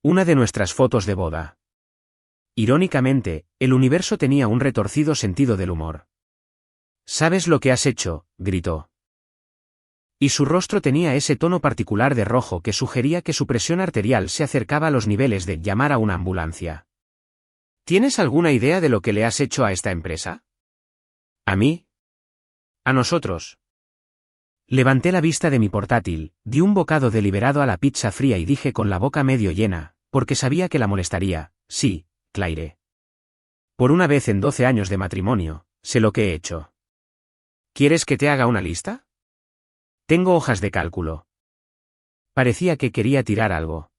Una de nuestras fotos de boda. Irónicamente, el universo tenía un retorcido sentido del humor. ¿Sabes lo que has hecho?, gritó. Y su rostro tenía ese tono particular de rojo que sugería que su presión arterial se acercaba a los niveles de llamar a una ambulancia. ¿Tienes alguna idea de lo que le has hecho a esta empresa? ¿A mí? ¿A nosotros? Levanté la vista de mi portátil, di un bocado deliberado a la pizza fría y dije con la boca medio llena, porque sabía que la molestaría: sí, Claire. Por una vez en 12 años de matrimonio, sé lo que he hecho. ¿Quieres que te haga una lista? Tengo hojas de cálculo. Parecía que quería tirar algo.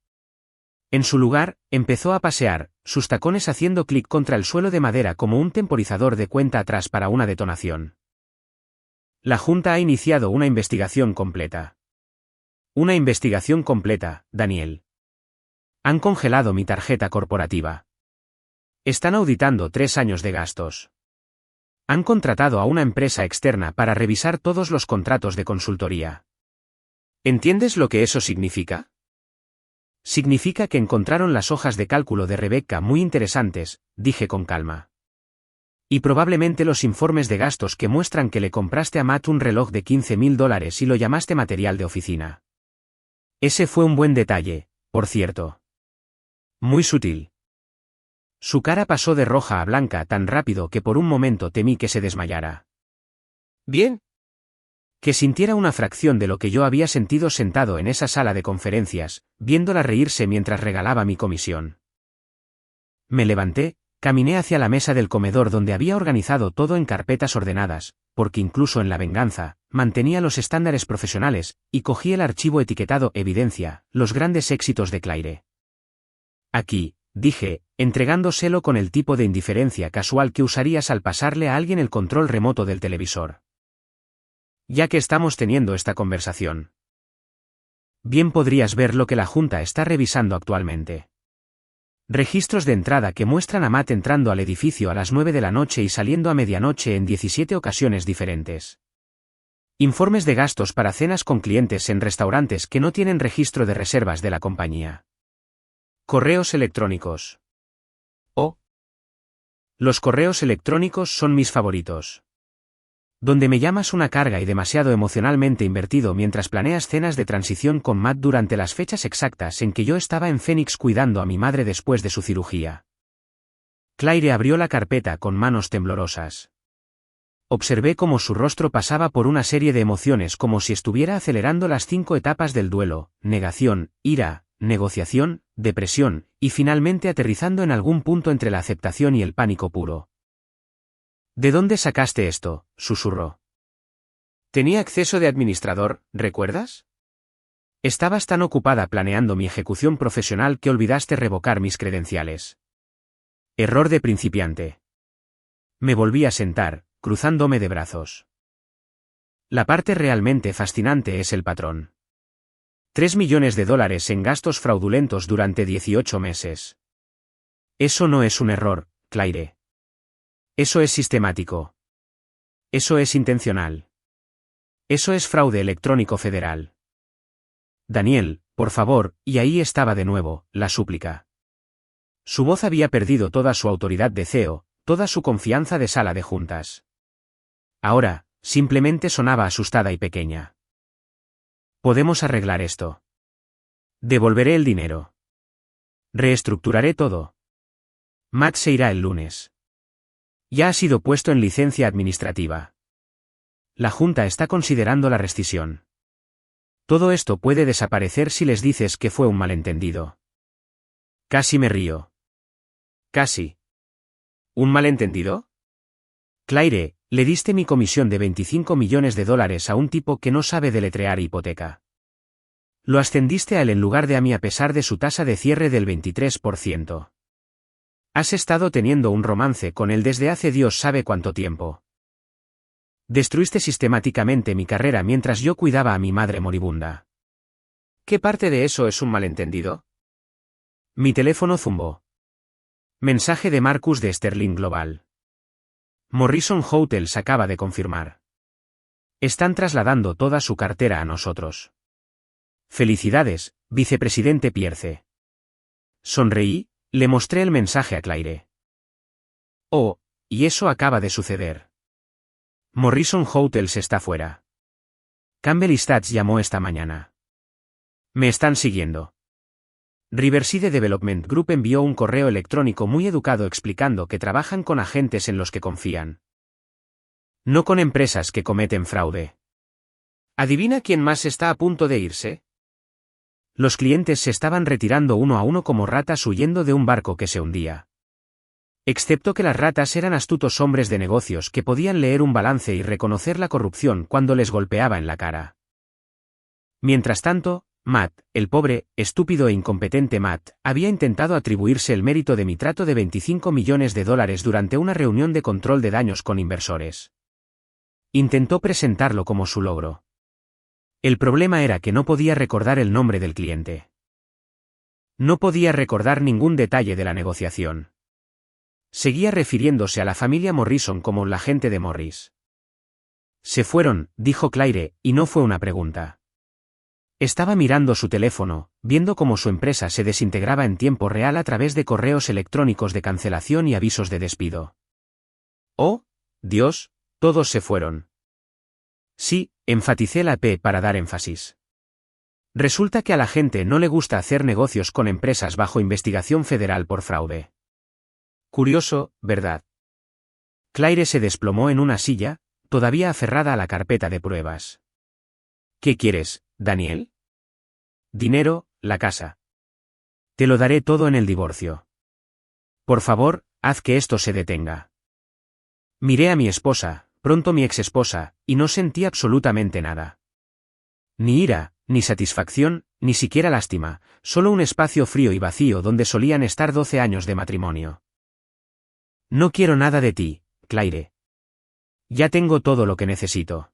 En su lugar, empezó a pasear, sus tacones haciendo clic contra el suelo de madera como un temporizador de cuenta atrás para una detonación. La Junta ha iniciado una investigación completa. Una investigación completa, Daniel. Han congelado mi tarjeta corporativa. Están auditando 3 años de gastos. Han contratado a una empresa externa para revisar todos los contratos de consultoría. ¿Entiendes lo que eso significa? Significa que encontraron las hojas de cálculo de Rebecca muy interesantes, dije con calma. Y probablemente los informes de gastos que muestran que le compraste a Matt un reloj de $15,000 y lo llamaste material de oficina. Ese fue un buen detalle, por cierto. Muy sutil. Su cara pasó de roja a blanca tan rápido que por un momento temí que se desmayara. ¿Bien? Que sintiera una fracción de lo que yo había sentido sentado en esa sala de conferencias, viéndola reírse mientras regalaba mi comisión. Me levanté, caminé hacia la mesa del comedor donde había organizado todo en carpetas ordenadas, porque incluso en la venganza, mantenía los estándares profesionales, y cogí el archivo etiquetado Evidencia, los grandes éxitos de Claire. Aquí, dije, entregándoselo con el tipo de indiferencia casual que usarías al pasarle a alguien el control remoto del televisor. Ya que estamos teniendo esta conversación. Bien podrías ver lo que la Junta está revisando actualmente. Registros de entrada que muestran a Matt entrando al edificio a las 9 de la noche y saliendo a medianoche en 17 ocasiones diferentes. Informes de gastos para cenas con clientes en restaurantes que no tienen registro de reservas de la compañía. Correos electrónicos. Los correos electrónicos son mis favoritos. Donde me llamas una carga y demasiado emocionalmente invertido mientras planeas cenas de transición con Matt durante las fechas exactas en que yo estaba en Phoenix cuidando a mi madre después de su cirugía. Claire abrió la carpeta con manos temblorosas. Observé cómo su rostro pasaba por una serie de emociones como si estuviera acelerando las 5 etapas del duelo: negación, ira, negociación, depresión, y finalmente aterrizando en algún punto entre la aceptación y el pánico puro. ¿De dónde sacaste esto?, susurró. Tenía acceso de administrador, ¿recuerdas? Estabas tan ocupada planeando mi ejecución profesional que olvidaste revocar mis credenciales. Error de principiante. Me volví a sentar, cruzándome de brazos. La parte realmente fascinante es el patrón. $3 millones en gastos fraudulentos durante 18 meses. Eso no es un error, Claire. Eso es sistemático. Eso es intencional. Eso es fraude electrónico federal. Daniel, por favor, y ahí estaba de nuevo, la súplica. Su voz había perdido toda su autoridad de CEO, toda su confianza de sala de juntas. Ahora, simplemente sonaba asustada y pequeña. Podemos arreglar esto. Devolveré el dinero. Reestructuraré todo. Matt se irá el lunes. Ya ha sido puesto en licencia administrativa. La Junta está considerando la rescisión. Todo esto puede desaparecer si les dices que fue un malentendido. Casi me río. Casi. ¿Un malentendido? Claire, le diste mi comisión de $25 millones a un tipo que no sabe deletrear hipoteca. Lo ascendiste a él en lugar de a mí a pesar de su tasa de cierre del 23%. Has estado teniendo un romance con él desde hace Dios sabe cuánto tiempo. Destruiste sistemáticamente mi carrera mientras yo cuidaba a mi madre moribunda. ¿Qué parte de eso es un malentendido? Mi teléfono zumbó. Mensaje de Marcus de Sterling Global. Morrison Hotels acaba de confirmar. Están trasladando toda su cartera a nosotros. Felicidades, vicepresidente Pierce. Sonreí, le mostré el mensaje a Claire. Oh, y eso acaba de suceder. Morrison Hotels está fuera. Campbell Stats llamó esta mañana. Me están siguiendo. Riverside Development Group envió un correo electrónico muy educado explicando que trabajan con agentes en los que confían. No con empresas que cometen fraude. ¿Adivina quién más está a punto de irse? Los clientes se estaban retirando uno a uno como ratas huyendo de un barco que se hundía. Excepto que las ratas eran astutos hombres de negocios que podían leer un balance y reconocer la corrupción cuando les golpeaba en la cara. Mientras tanto, Matt, el pobre, estúpido e incompetente Matt, había intentado atribuirse el mérito de mi trato de $25 millones durante una reunión de control de daños con inversores. Intentó presentarlo como su logro. El problema era que no podía recordar el nombre del cliente. No podía recordar ningún detalle de la negociación. Seguía refiriéndose a la familia Morrison como la gente de Morris. Se fueron, dijo Claire, y no fue una pregunta. Estaba mirando su teléfono, viendo cómo su empresa se desintegraba en tiempo real a través de correos electrónicos de cancelación y avisos de despido. ¡Oh, Dios! Todos se fueron. Sí, enfaticé la P para dar énfasis. Resulta que a la gente no le gusta hacer negocios con empresas bajo investigación federal por fraude. Curioso, ¿verdad? Claire se desplomó en una silla, todavía aferrada a la carpeta de pruebas. ¿Qué quieres, Daniel? Dinero, la casa. Te lo daré todo en el divorcio. Por favor, haz que esto se detenga. Miré a mi esposa, pronto mi exesposa, y no sentí absolutamente nada. Ni ira, ni satisfacción, ni siquiera lástima, solo un espacio frío y vacío donde solían estar 12 años de matrimonio. No quiero nada de ti, Claire. Ya tengo todo lo que necesito.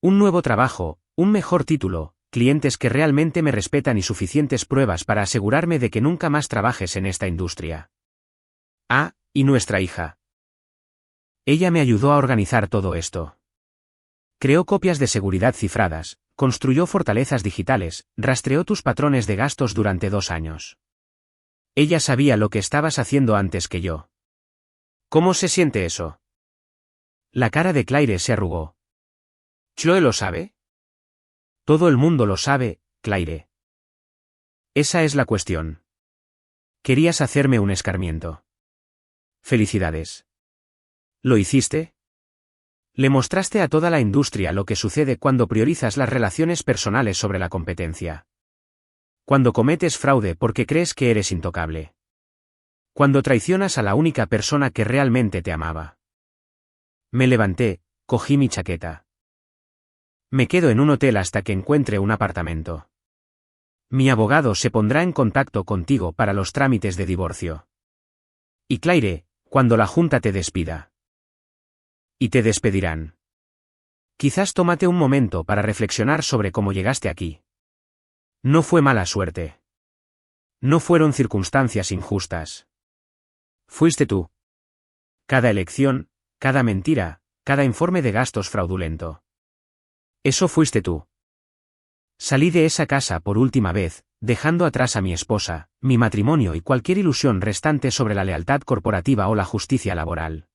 Un nuevo trabajo, un mejor título, clientes que realmente me respetan y suficientes pruebas para asegurarme de que nunca más trabajes en esta industria. Ah, y nuestra hija. Ella me ayudó a organizar todo esto. Creó copias de seguridad cifradas, construyó fortalezas digitales, rastreó tus patrones de gastos durante 2 años. Ella sabía lo que estabas haciendo antes que yo. ¿Cómo se siente eso? La cara de Claire se arrugó. ¿Chloe lo sabe? Todo el mundo lo sabe, Claire. Esa es la cuestión. Querías hacerme un escarmiento. Felicidades. ¿Lo hiciste? Le mostraste a toda la industria lo que sucede cuando priorizas las relaciones personales sobre la competencia. Cuando cometes fraude porque crees que eres intocable. Cuando traicionas a la única persona que realmente te amaba. Me levanté, cogí mi chaqueta. Me quedo en un hotel hasta que encuentre un apartamento. Mi abogado se pondrá en contacto contigo para los trámites de divorcio. Y Claire, cuando la junta te despida. Y te despedirán. Quizás tómate un momento para reflexionar sobre cómo llegaste aquí. No fue mala suerte. No fueron circunstancias injustas. Fuiste tú. Cada elección, cada mentira, cada informe de gastos fraudulento. Eso fuiste tú. Salí de esa casa por última vez, dejando atrás a mi esposa, mi matrimonio y cualquier ilusión restante sobre la lealtad corporativa o la justicia laboral.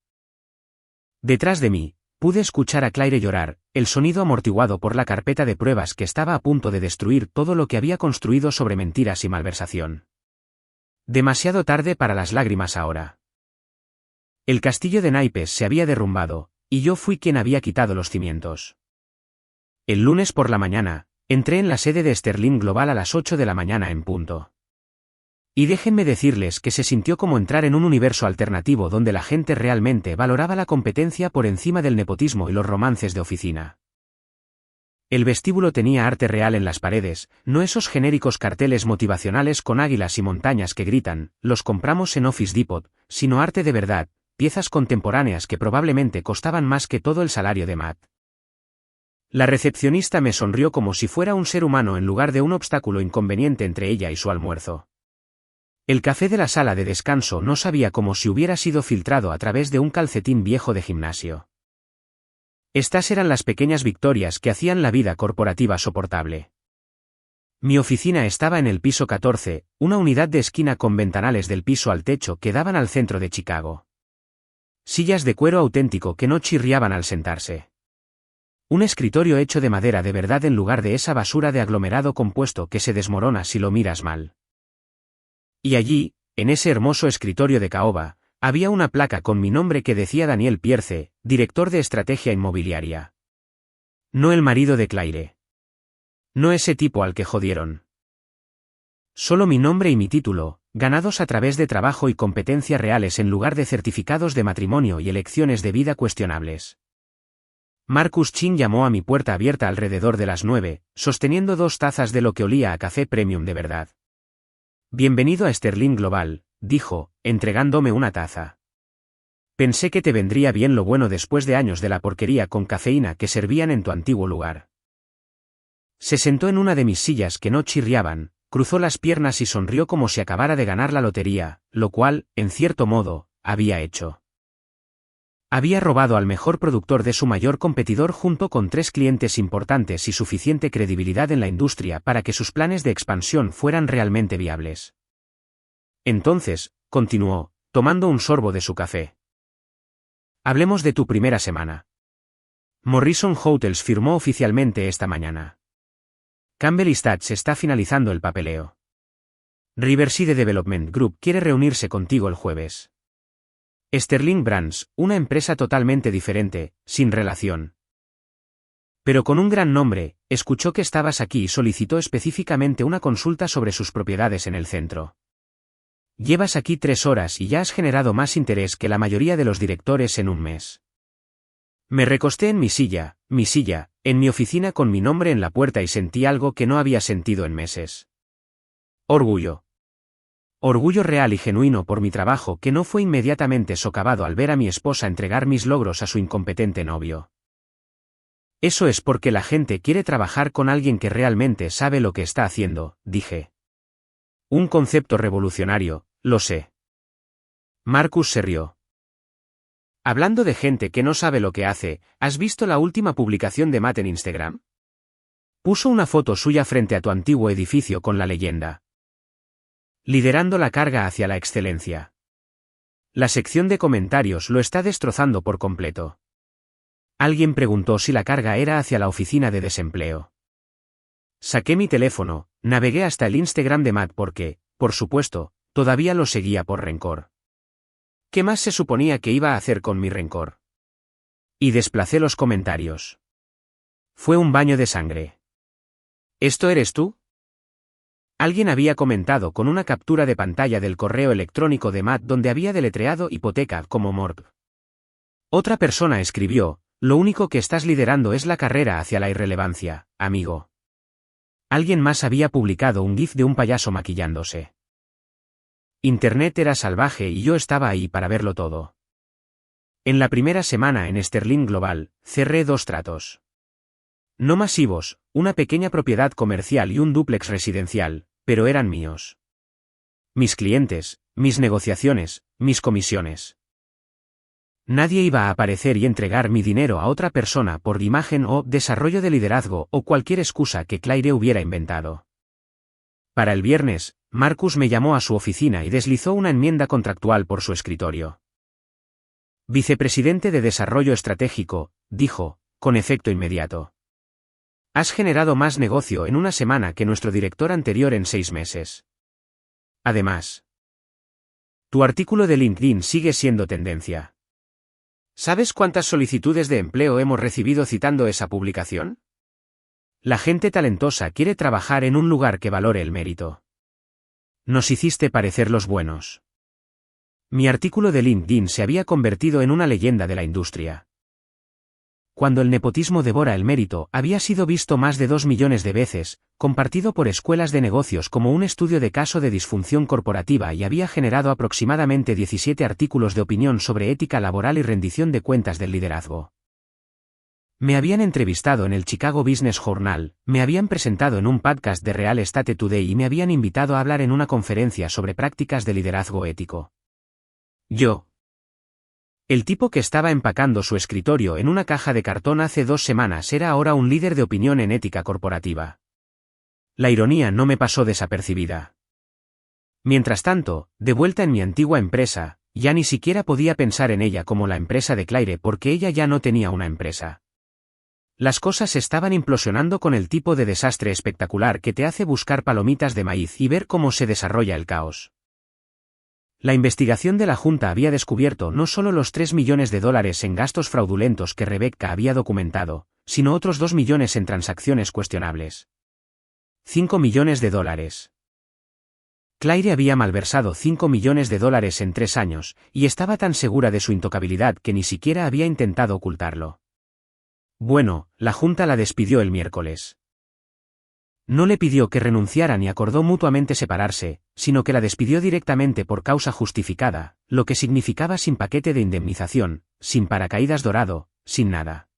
Detrás de mí, pude escuchar a Claire llorar, el sonido amortiguado por la carpeta de pruebas que estaba a punto de destruir todo lo que había construido sobre mentiras y malversación. Demasiado tarde para las lágrimas ahora. El castillo de naipes se había derrumbado, y yo fui quien había quitado los cimientos. El lunes por la mañana, entré en la sede de Sterling Global a las 8 de la mañana en punto. Y déjenme decirles que se sintió como entrar en un universo alternativo donde la gente realmente valoraba la competencia por encima del nepotismo y los romances de oficina. El vestíbulo tenía arte real en las paredes, no esos genéricos carteles motivacionales con águilas y montañas que gritan, los compramos en Office Depot, sino arte de verdad, piezas contemporáneas que probablemente costaban más que todo el salario de Matt. La recepcionista me sonrió como si fuera un ser humano en lugar de un obstáculo inconveniente entre ella y su almuerzo. El café de la sala de descanso no sabía como si hubiera sido filtrado a través de un calcetín viejo de gimnasio. Estas eran las pequeñas victorias que hacían la vida corporativa soportable. Mi oficina estaba en el piso 14, una unidad de esquina con ventanales del piso al techo que daban al centro de Chicago. Sillas de cuero auténtico que no chirriaban al sentarse. Un escritorio hecho de madera de verdad en lugar de esa basura de aglomerado compuesto que se desmorona si lo miras mal. Y allí, en ese hermoso escritorio de caoba, había una placa con mi nombre que decía Daniel Pierce, director de estrategia inmobiliaria. No el marido de Claire. No ese tipo al que jodieron. Solo mi nombre y mi título, ganados a través de trabajo y competencia reales en lugar de certificados de matrimonio y elecciones de vida cuestionables. Marcus Chin llamó a mi puerta abierta alrededor de las 9, sosteniendo 2 tazas de lo que olía a café premium de verdad. Bienvenido a Sterling Global, dijo, entregándome una taza. Pensé que te vendría bien lo bueno después de años de la porquería con cafeína que servían en tu antiguo lugar. Se sentó en una de mis sillas que no chirriaban, cruzó las piernas y sonrió como si acabara de ganar la lotería, lo cual, en cierto modo, había hecho. Había robado al mejor productor de su mayor competidor junto con 3 clientes importantes y suficiente credibilidad en la industria para que sus planes de expansión fueran realmente viables. Entonces, continuó, tomando un sorbo de su café. Hablemos de tu primera semana. Morrison Hotels firmó oficialmente esta mañana. Campbell Stats está finalizando el papeleo. Riverside Development Group quiere reunirse contigo el jueves. Sterling Brands, una empresa totalmente diferente, sin relación. Pero con un gran nombre, escuchó que estabas aquí y solicitó específicamente una consulta sobre sus propiedades en el centro. Llevas aquí 3 horas y ya has generado más interés que la mayoría de los directores en un mes. Me recosté en mi silla, mi silla, en mi oficina con mi nombre en la puerta y sentí algo que no había sentido en meses. Orgullo. Orgullo real y genuino por mi trabajo que no fue inmediatamente socavado al ver a mi esposa entregar mis logros a su incompetente novio. Eso es porque la gente quiere trabajar con alguien que realmente sabe lo que está haciendo, dije. Un concepto revolucionario, lo sé. Marcus se rió. Hablando de gente que no sabe lo que hace, ¿has visto la última publicación de Matt en Instagram? Puso una foto suya frente a tu antiguo edificio con la leyenda: liderando la carga hacia la excelencia. La sección de comentarios lo está destrozando por completo. Alguien preguntó si la carga era hacia la oficina de desempleo. Saqué mi teléfono, navegué hasta el Instagram de Matt porque, por supuesto, todavía lo seguía por rencor. ¿Qué más se suponía que iba a hacer con mi rencor? Y desplacé los comentarios. Fue un baño de sangre. ¿Esto eres tú? Alguien había comentado con una captura de pantalla del correo electrónico de Matt donde había deletreado hipoteca como morg. Otra persona escribió: lo único que estás liderando es la carrera hacia la irrelevancia, amigo. Alguien más había publicado un GIF de un payaso maquillándose. Internet era salvaje y yo estaba ahí para verlo todo. En la primera semana en Sterling Global, cerré 2 tratos. No masivos, una pequeña propiedad comercial y un dúplex residencial, pero eran míos. Mis clientes, mis negociaciones, mis comisiones. Nadie iba a aparecer y entregar mi dinero a otra persona por imagen o desarrollo de liderazgo o cualquier excusa que Claire hubiera inventado. Para el viernes, Marcus me llamó a su oficina y deslizó una enmienda contractual por su escritorio. Vicepresidente de Desarrollo Estratégico, dijo, con efecto inmediato. Has generado más negocio en una semana que nuestro director anterior en 6 meses. Además, tu artículo de LinkedIn sigue siendo tendencia. ¿Sabes cuántas solicitudes de empleo hemos recibido citando esa publicación? La gente talentosa quiere trabajar en un lugar que valore el mérito. Nos hiciste parecer los buenos. Mi artículo de LinkedIn se había convertido en una leyenda de la industria. Cuando el nepotismo devora el mérito, había sido visto más de 2 millones de veces, compartido por escuelas de negocios como un estudio de caso de disfunción corporativa y había generado aproximadamente 17 artículos de opinión sobre ética laboral y rendición de cuentas del liderazgo. Me habían entrevistado en el Chicago Business Journal, me habían presentado en un podcast de Real Estate Today y me habían invitado a hablar en una conferencia sobre prácticas de liderazgo ético. Yo, el tipo que estaba empacando su escritorio en una caja de cartón hace 2 semanas, era ahora un líder de opinión en ética corporativa. La ironía no me pasó desapercibida. Mientras tanto, de vuelta en mi antigua empresa, ya ni siquiera podía pensar en ella como la empresa de Claire porque ella ya no tenía una empresa. Las cosas estaban implosionando con el tipo de desastre espectacular que te hace buscar palomitas de maíz y ver cómo se desarrolla el caos. La investigación de la Junta había descubierto no solo los $3 millones en gastos fraudulentos que Rebecca había documentado, sino otros 2 millones en transacciones cuestionables. $5 millones. Claire había malversado $5 millones en 3 años, y estaba tan segura de su intocabilidad que ni siquiera había intentado ocultarlo. Bueno, la Junta la despidió el miércoles. No le pidió que renunciara ni acordó mutuamente separarse, sino que la despidió directamente por causa justificada, lo que significaba sin paquete de indemnización, sin paracaídas dorado, sin nada.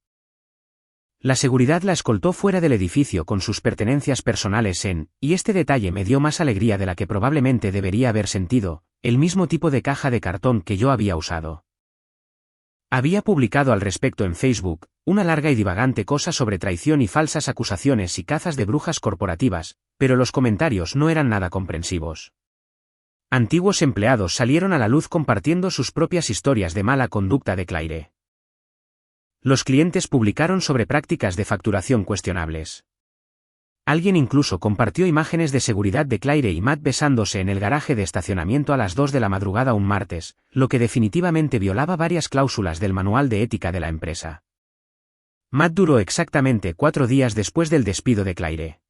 La seguridad la escoltó fuera del edificio con sus pertenencias personales y este detalle me dio más alegría de la que probablemente debería haber sentido, el mismo tipo de caja de cartón que yo había usado. Había publicado al respecto en Facebook, una larga y divagante cosa sobre traición y falsas acusaciones y cazas de brujas corporativas, pero los comentarios no eran nada comprensivos. Antiguos empleados salieron a la luz compartiendo sus propias historias de mala conducta de Claire. Los clientes publicaron sobre prácticas de facturación cuestionables. Alguien incluso compartió imágenes de seguridad de Claire y Matt besándose en el garaje de estacionamiento a las 2 de la madrugada un martes, lo que definitivamente violaba varias cláusulas del manual de ética de la empresa. Matt duró exactamente 4 días después del despido de Claire.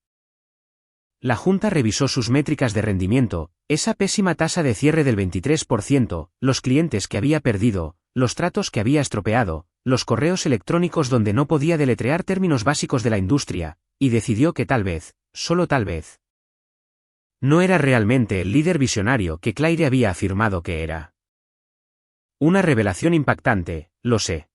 La Junta revisó sus métricas de rendimiento, esa pésima tasa de cierre del 23%, los clientes que había perdido, los tratos que había estropeado, los correos electrónicos donde no podía deletrear términos básicos de la industria, y decidió que tal vez, solo tal vez, no era realmente el líder visionario que Claire había afirmado que era. Una revelación impactante, lo sé.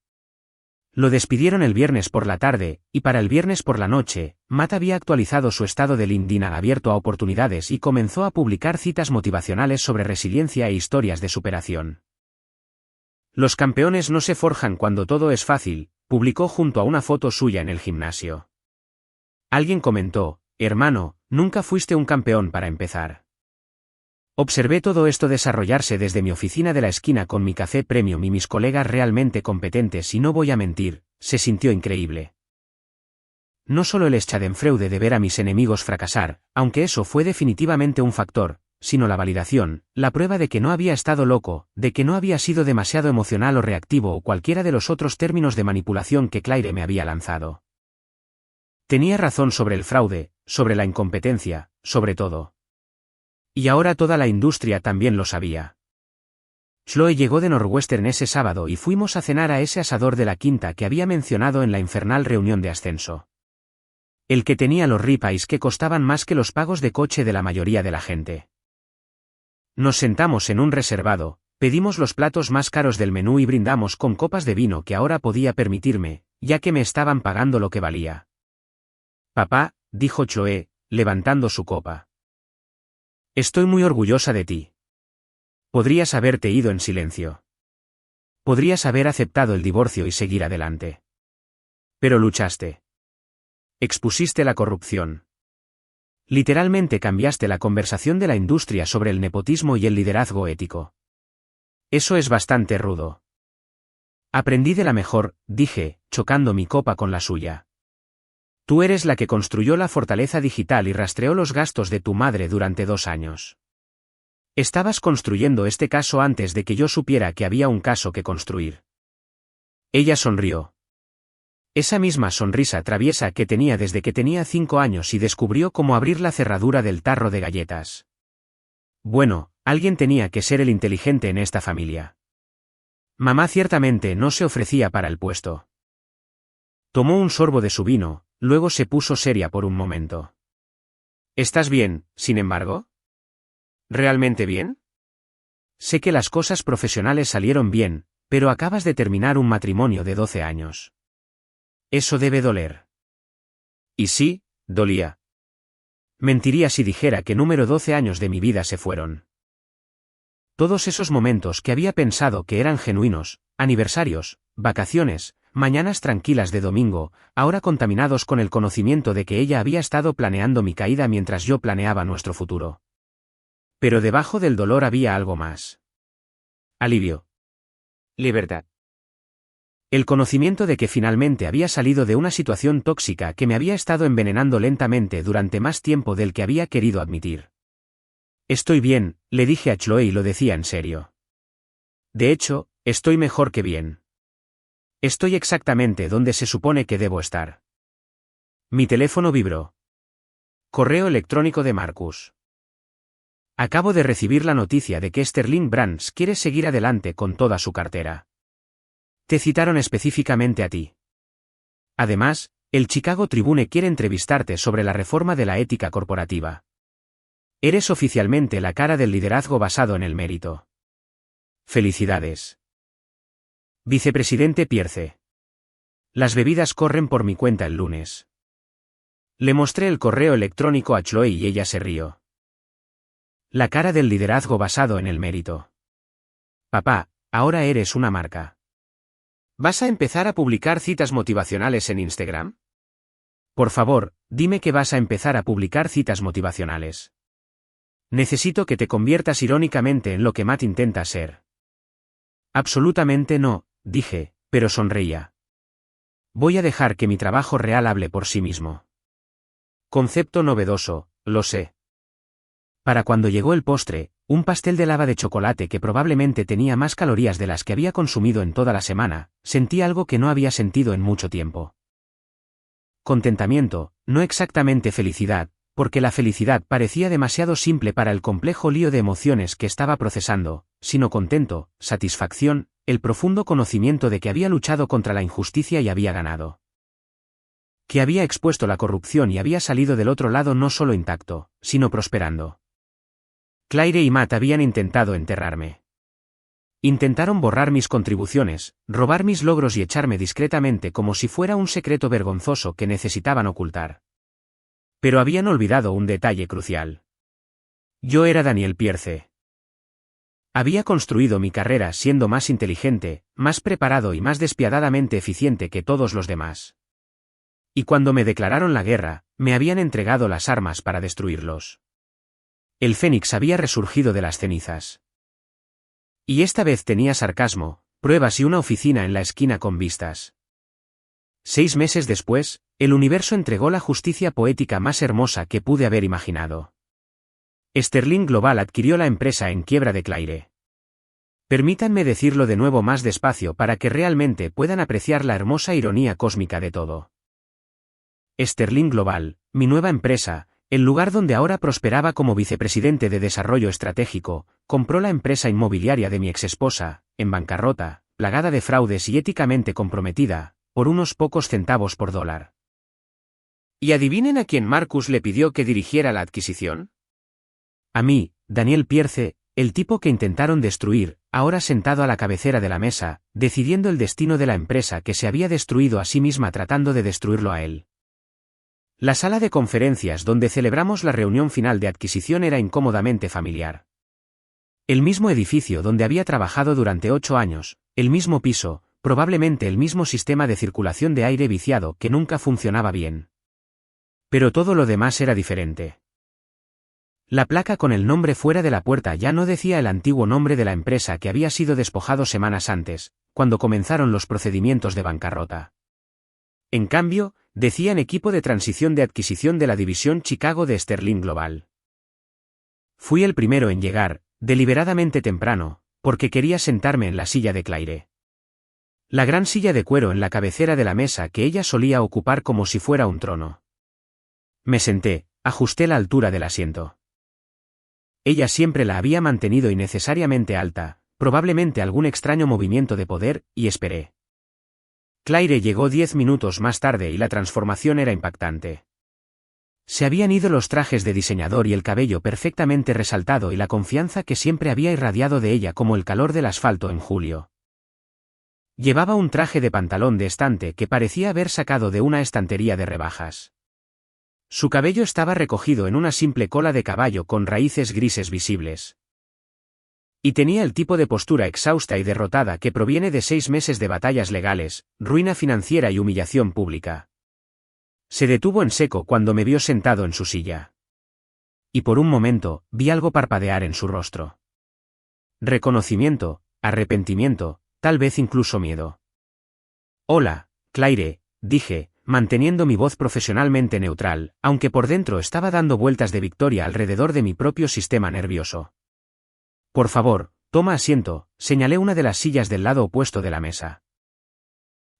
Lo despidieron el viernes por la tarde, y para el viernes por la noche, Matt había actualizado su estado de LinkedIn abierto a oportunidades y comenzó a publicar citas motivacionales sobre resiliencia e historias de superación. Los campeones no se forjan cuando todo es fácil, publicó junto a una foto suya en el gimnasio. Alguien comentó, hermano, nunca fuiste un campeón para empezar. Observé todo esto desarrollarse desde mi oficina de la esquina con mi café premium y mis colegas realmente competentes y no voy a mentir, se sintió increíble. No solo el Schadenfreude de ver a mis enemigos fracasar, aunque eso fue definitivamente un factor, sino la validación, la prueba de que no había estado loco, de que no había sido demasiado emocional o reactivo o cualquiera de los otros términos de manipulación que Claire me había lanzado. Tenía razón sobre el fraude, sobre la incompetencia, sobre todo. Y ahora toda la industria también lo sabía. Chloe llegó de Northwestern ese sábado y fuimos a cenar a ese asador de la quinta que había mencionado en la infernal reunión de ascenso. El que tenía los ribeyes que costaban más que los pagos de coche de la mayoría de la gente. Nos sentamos en un reservado, pedimos los platos más caros del menú y brindamos con copas de vino que ahora podía permitirme, ya que me estaban pagando lo que valía. Papá, dijo Chloe, levantando su copa. Estoy muy orgullosa de ti. Podrías haberte ido en silencio. Podrías haber aceptado el divorcio y seguir adelante. Pero luchaste. Expusiste la corrupción. Literalmente cambiaste la conversación de la industria sobre el nepotismo y el liderazgo ético. Eso es bastante rudo. Aprendí de la mejor, dije, chocando mi copa con la suya. Tú eres la que construyó la fortaleza digital y rastreó los gastos de tu madre durante 2 años. Estabas construyendo este caso antes de que yo supiera que había un caso que construir. Ella sonrió. Esa misma sonrisa traviesa que tenía desde que tenía 5 años y descubrió cómo abrir la cerradura del tarro de galletas. Bueno, alguien tenía que ser el inteligente en esta familia. Mamá ciertamente no se ofrecía para el puesto. Tomó un sorbo de su vino, luego se puso seria por un momento. ¿Estás bien, sin embargo? ¿Realmente bien? Sé que las cosas profesionales salieron bien, pero acabas de terminar un matrimonio de 12 años. Eso debe doler. Y sí, dolía. Mentiría si dijera que número 12 años de mi vida se fueron. Todos esos momentos que había pensado que eran genuinos, aniversarios, vacaciones, mañanas tranquilas de domingo, ahora contaminados con el conocimiento de que ella había estado planeando mi caída mientras yo planeaba nuestro futuro. Pero debajo del dolor había algo más. Alivio. Libertad. El conocimiento de que finalmente había salido de una situación tóxica que me había estado envenenando lentamente durante más tiempo del que había querido admitir. Estoy bien, le dije a Chloe y lo decía en serio. De hecho, estoy mejor que bien. Estoy exactamente donde se supone que debo estar. Mi teléfono vibró. Correo electrónico de Marcus. Acabo de recibir la noticia de que Sterling Brands quiere seguir adelante con toda su cartera. Te citaron específicamente a ti. Además, el Chicago Tribune quiere entrevistarte sobre la reforma de la ética corporativa. Eres oficialmente la cara del liderazgo basado en el mérito. Felicidades. Vicepresidente Pierce. Las bebidas corren por mi cuenta el lunes. Le mostré el correo electrónico a Chloe y ella se rió. La cara del liderazgo basado en el mérito. Papá, ahora eres una marca. ¿Vas a empezar a publicar citas motivacionales en Instagram? Por favor, dime que vas a empezar a publicar citas motivacionales. Necesito que te conviertas irónicamente en lo que Matt intenta ser. Absolutamente no, dije, pero sonreía. Voy a dejar que mi trabajo real hable por sí mismo. Concepto novedoso, lo sé. Para cuando llegó el postre, un pastel de lava de chocolate que probablemente tenía más calorías de las que había consumido en toda la semana, sentí algo que no había sentido en mucho tiempo. Contentamiento, no exactamente felicidad, porque la felicidad parecía demasiado simple para el complejo lío de emociones que estaba procesando, sino contento, satisfacción, el profundo conocimiento de que había luchado contra la injusticia y había ganado. Que había expuesto la corrupción y había salido del otro lado no solo intacto, sino prosperando. Claire y Matt habían intentado enterrarme. Intentaron borrar mis contribuciones, robar mis logros y echarme discretamente como si fuera un secreto vergonzoso que necesitaban ocultar. Pero habían olvidado un detalle crucial. Yo era Daniel Pierce. Había construido mi carrera siendo más inteligente, más preparado y más despiadadamente eficiente que todos los demás. Y cuando me declararon la guerra, me habían entregado las armas para destruirlos. El Fénix había resurgido de las cenizas. Y esta vez tenía sarcasmo, pruebas y una oficina en la esquina con vistas. 6 meses después, el universo entregó la justicia poética más hermosa que pude haber imaginado. Sterling Global adquirió la empresa en quiebra de Claire. Permítanme decirlo de nuevo más despacio para que realmente puedan apreciar la hermosa ironía cósmica de todo. Sterling Global, mi nueva empresa, el lugar donde ahora prosperaba como vicepresidente de Desarrollo Estratégico, compró la empresa inmobiliaria de mi exesposa, en bancarrota, plagada de fraudes y éticamente comprometida, por unos pocos centavos por dólar. ¿Y adivinen a quién Marcus le pidió que dirigiera la adquisición? A mí, Daniel Pierce, el tipo que intentaron destruir, ahora sentado a la cabecera de la mesa, decidiendo el destino de la empresa que se había destruido a sí misma tratando de destruirlo a él. La sala de conferencias donde celebramos la reunión final de adquisición era incómodamente familiar. El mismo edificio donde había trabajado durante 8 años, el mismo piso, probablemente el mismo sistema de circulación de aire viciado que nunca funcionaba bien. Pero todo lo demás era diferente. La placa con el nombre fuera de la puerta ya no decía el antiguo nombre de la empresa que había sido despojado semanas antes, cuando comenzaron los procedimientos de bancarrota. En cambio, decían equipo de transición de adquisición de la división Chicago de Sterling Global. Fui el primero en llegar, deliberadamente temprano, porque quería sentarme en la silla de Claire. La gran silla de cuero en la cabecera de la mesa que ella solía ocupar como si fuera un trono. Me senté, ajusté la altura del asiento. Ella siempre la había mantenido innecesariamente alta, probablemente algún extraño movimiento de poder, y esperé. Claire llegó 10 minutos más tarde y la transformación era impactante. Se habían ido los trajes de diseñador y el cabello perfectamente resaltado y la confianza que siempre había irradiado de ella como el calor del asfalto en julio. Llevaba un traje de pantalón de estante que parecía haber sacado de una estantería de rebajas. Su cabello estaba recogido en una simple cola de caballo con raíces grises visibles. Y tenía el tipo de postura exhausta y derrotada que proviene de 6 meses de batallas legales, ruina financiera y humillación pública. Se detuvo en seco cuando me vio sentado en su silla. Y por un momento, vi algo parpadear en su rostro. Reconocimiento, arrepentimiento, tal vez incluso miedo. Hola, Claire, dije, manteniendo mi voz profesionalmente neutral, aunque por dentro estaba dando vueltas de victoria alrededor de mi propio sistema nervioso. Por favor, toma asiento, señalé una de las sillas del lado opuesto de la mesa.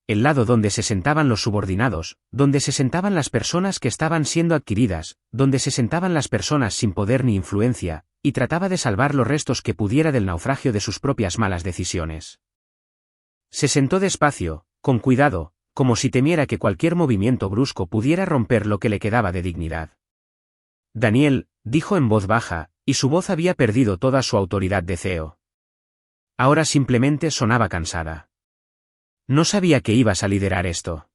El lado donde se sentaban los subordinados, donde se sentaban las personas que estaban siendo adquiridas, donde se sentaban las personas sin poder ni influencia, y trataba de salvar los restos que pudiera del naufragio de sus propias malas decisiones. Se sentó despacio, con cuidado, como si temiera que cualquier movimiento brusco pudiera romper lo que le quedaba de dignidad. Daniel, dijo en voz baja, y su voz había perdido toda su autoridad de CEO. Ahora simplemente sonaba cansada. No sabía que ibas a liderar esto.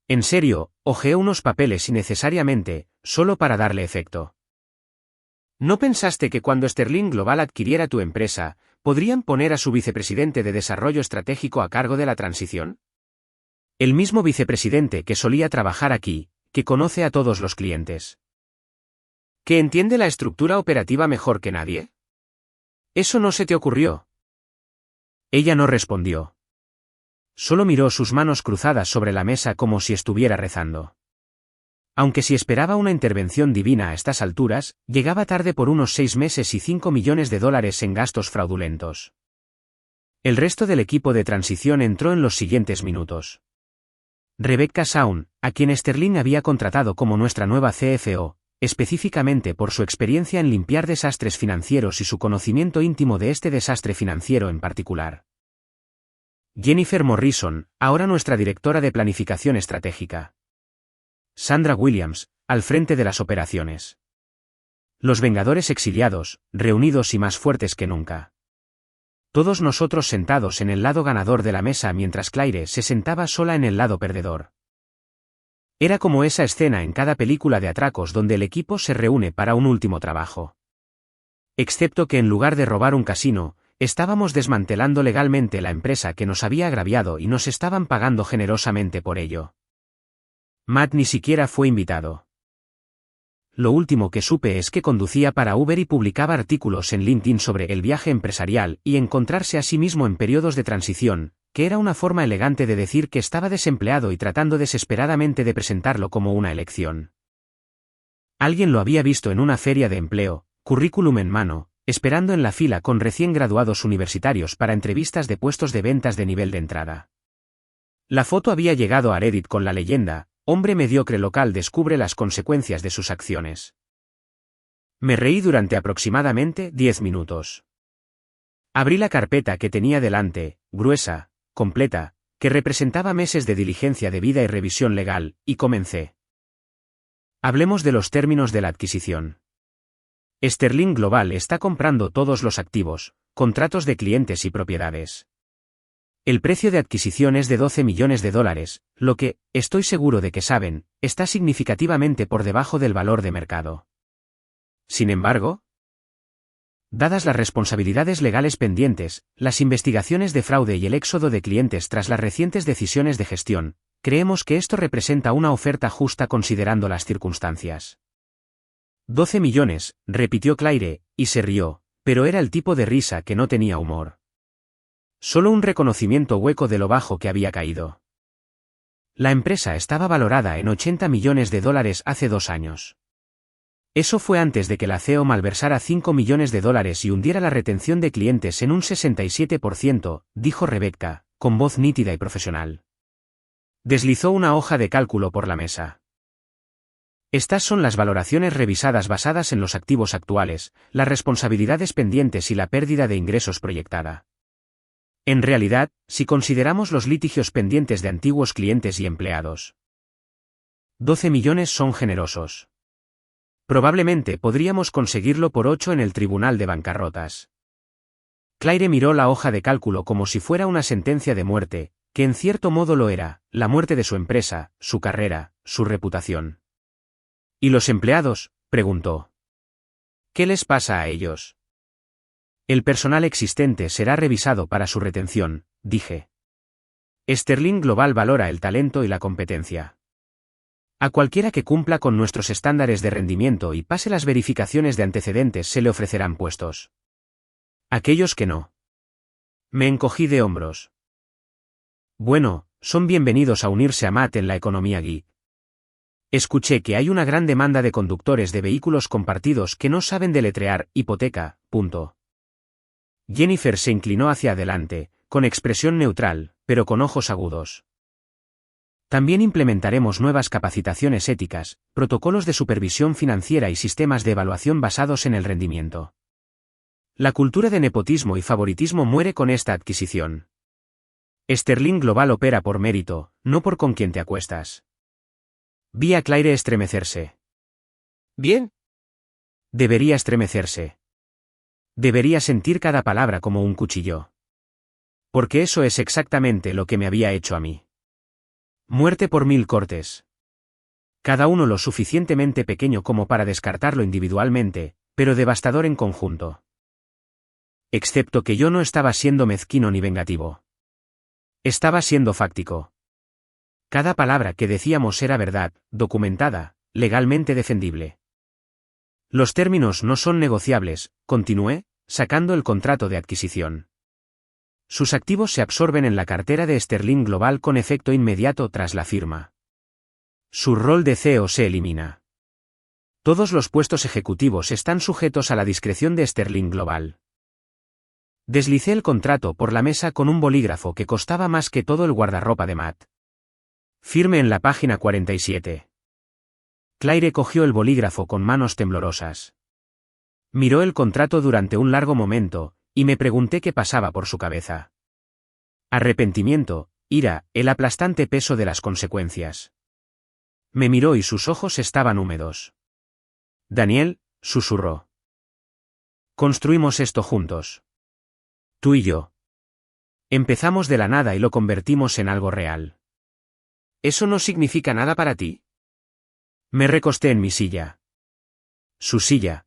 En serio, hojeé unos papeles innecesariamente, solo para darle efecto. ¿No pensaste que cuando Sterling Global adquiriera tu empresa, podrían poner a su vicepresidente de Desarrollo Estratégico a cargo de la transición? El mismo vicepresidente que solía trabajar aquí, que conoce a todos los clientes. ¿Que entiende la estructura operativa mejor que nadie? ¿Eso no se te ocurrió? Ella no respondió. Solo miró sus manos cruzadas sobre la mesa como si estuviera rezando. Aunque si esperaba una intervención divina a estas alturas, llegaba tarde por unos 6 meses y $5 millones en gastos fraudulentos. El resto del equipo de transición entró en los siguientes minutos. Rebecca Saun, a quien Sterling había contratado como nuestra nueva CFO, específicamente por su experiencia en limpiar desastres financieros y su conocimiento íntimo de este desastre financiero en particular. Jennifer Morrison, ahora nuestra directora de planificación estratégica. Sandra Williams, al frente de las operaciones. Los Vengadores exiliados, reunidos y más fuertes que nunca. Todos nosotros sentados en el lado ganador de la mesa mientras Claire se sentaba sola en el lado perdedor. Era como esa escena en cada película de atracos donde el equipo se reúne para un último trabajo. Excepto que en lugar de robar un casino, estábamos desmantelando legalmente la empresa que nos había agraviado y nos estaban pagando generosamente por ello. Matt ni siquiera fue invitado. Lo último que supe es que conducía para Uber y publicaba artículos en LinkedIn sobre el viaje empresarial y encontrarse a sí mismo en periodos de transición, que era una forma elegante de decir que estaba desempleado y tratando desesperadamente de presentarlo como una elección. Alguien lo había visto en una feria de empleo, currículum en mano, esperando en la fila con recién graduados universitarios para entrevistas de puestos de ventas de nivel de entrada. La foto había llegado a Reddit con la leyenda: hombre mediocre local descubre las consecuencias de sus acciones. Me reí durante aproximadamente 10 minutos. Abrí la carpeta que tenía delante, gruesa, completa, que representaba meses de diligencia debida y revisión legal, y comencé. Hablemos de los términos de la adquisición. Sterling Global está comprando todos los activos, contratos de clientes y propiedades. El precio de adquisición es de $12 millones, lo que, estoy seguro de que saben, está significativamente por debajo del valor de mercado. Sin embargo, dadas las responsabilidades legales pendientes, las investigaciones de fraude y el éxodo de clientes tras las recientes decisiones de gestión, creemos que esto representa una oferta justa considerando las circunstancias. 12 millones, repitió Claire, y se rió, pero era el tipo de risa que no tenía humor. Solo un reconocimiento hueco de lo bajo que había caído. La empresa estaba valorada en $80 millones hace 2 años. Eso fue antes de que la CEO malversara $5 millones y hundiera la retención de clientes en un 67%, dijo Rebecca, con voz nítida y profesional. Deslizó una hoja de cálculo por la mesa. Estas son las valoraciones revisadas basadas en los activos actuales, las responsabilidades pendientes y la pérdida de ingresos proyectada. En realidad, si consideramos los litigios pendientes de antiguos clientes y empleados, 12 millones son generosos. Probablemente podríamos conseguirlo por 8 en el tribunal de bancarrotas. Claire miró la hoja de cálculo como si fuera una sentencia de muerte, que en cierto modo lo era, la muerte de su empresa, su carrera, su reputación. ¿Y los empleados?, preguntó. ¿Qué les pasa a ellos? El personal existente será revisado para su retención, dije. Sterling Global valora el talento y la competencia. A cualquiera que cumpla con nuestros estándares de rendimiento y pase las verificaciones de antecedentes se le ofrecerán puestos. Aquellos que no. Me encogí de hombros. Bueno, son bienvenidos a unirse a Matt en la economía geek. Escuché que hay una gran demanda de conductores de vehículos compartidos que no saben deletrear hipoteca, punto. Jennifer se inclinó hacia adelante, con expresión neutral, pero con ojos agudos. También implementaremos nuevas capacitaciones éticas, protocolos de supervisión financiera y sistemas de evaluación basados en el rendimiento. La cultura de nepotismo y favoritismo muere con esta adquisición. Sterling Global opera por mérito, no por con quien te acuestas. Vi a Claire estremecerse. Bien. Debería estremecerse. Debería sentir cada palabra como un cuchillo. Porque eso es exactamente lo que me había hecho a mí. Muerte por 1000 cortes. Cada uno lo suficientemente pequeño como para descartarlo individualmente, pero devastador en conjunto. Excepto que yo no estaba siendo mezquino ni vengativo. Estaba siendo fáctico. Cada palabra que decíamos era verdad, documentada, legalmente defendible. Los términos no son negociables, continué, sacando el contrato de adquisición. Sus activos se absorben en la cartera de Sterling Global con efecto inmediato tras la firma. Su rol de CEO se elimina. Todos los puestos ejecutivos están sujetos a la discreción de Sterling Global. Deslicé el contrato por la mesa con un bolígrafo que costaba más que todo el guardarropa de Matt. Firme en la página 47. Claire cogió el bolígrafo con manos temblorosas. Miró el contrato durante un largo momento, y me pregunté qué pasaba por su cabeza. Arrepentimiento, ira, el aplastante peso de las consecuencias. Me miró y sus ojos estaban húmedos. Daniel, susurró. Construimos esto juntos. Tú y yo. Empezamos de la nada y lo convertimos en algo real. ¿Eso no significa nada para ti? Me recosté en mi silla. Su silla.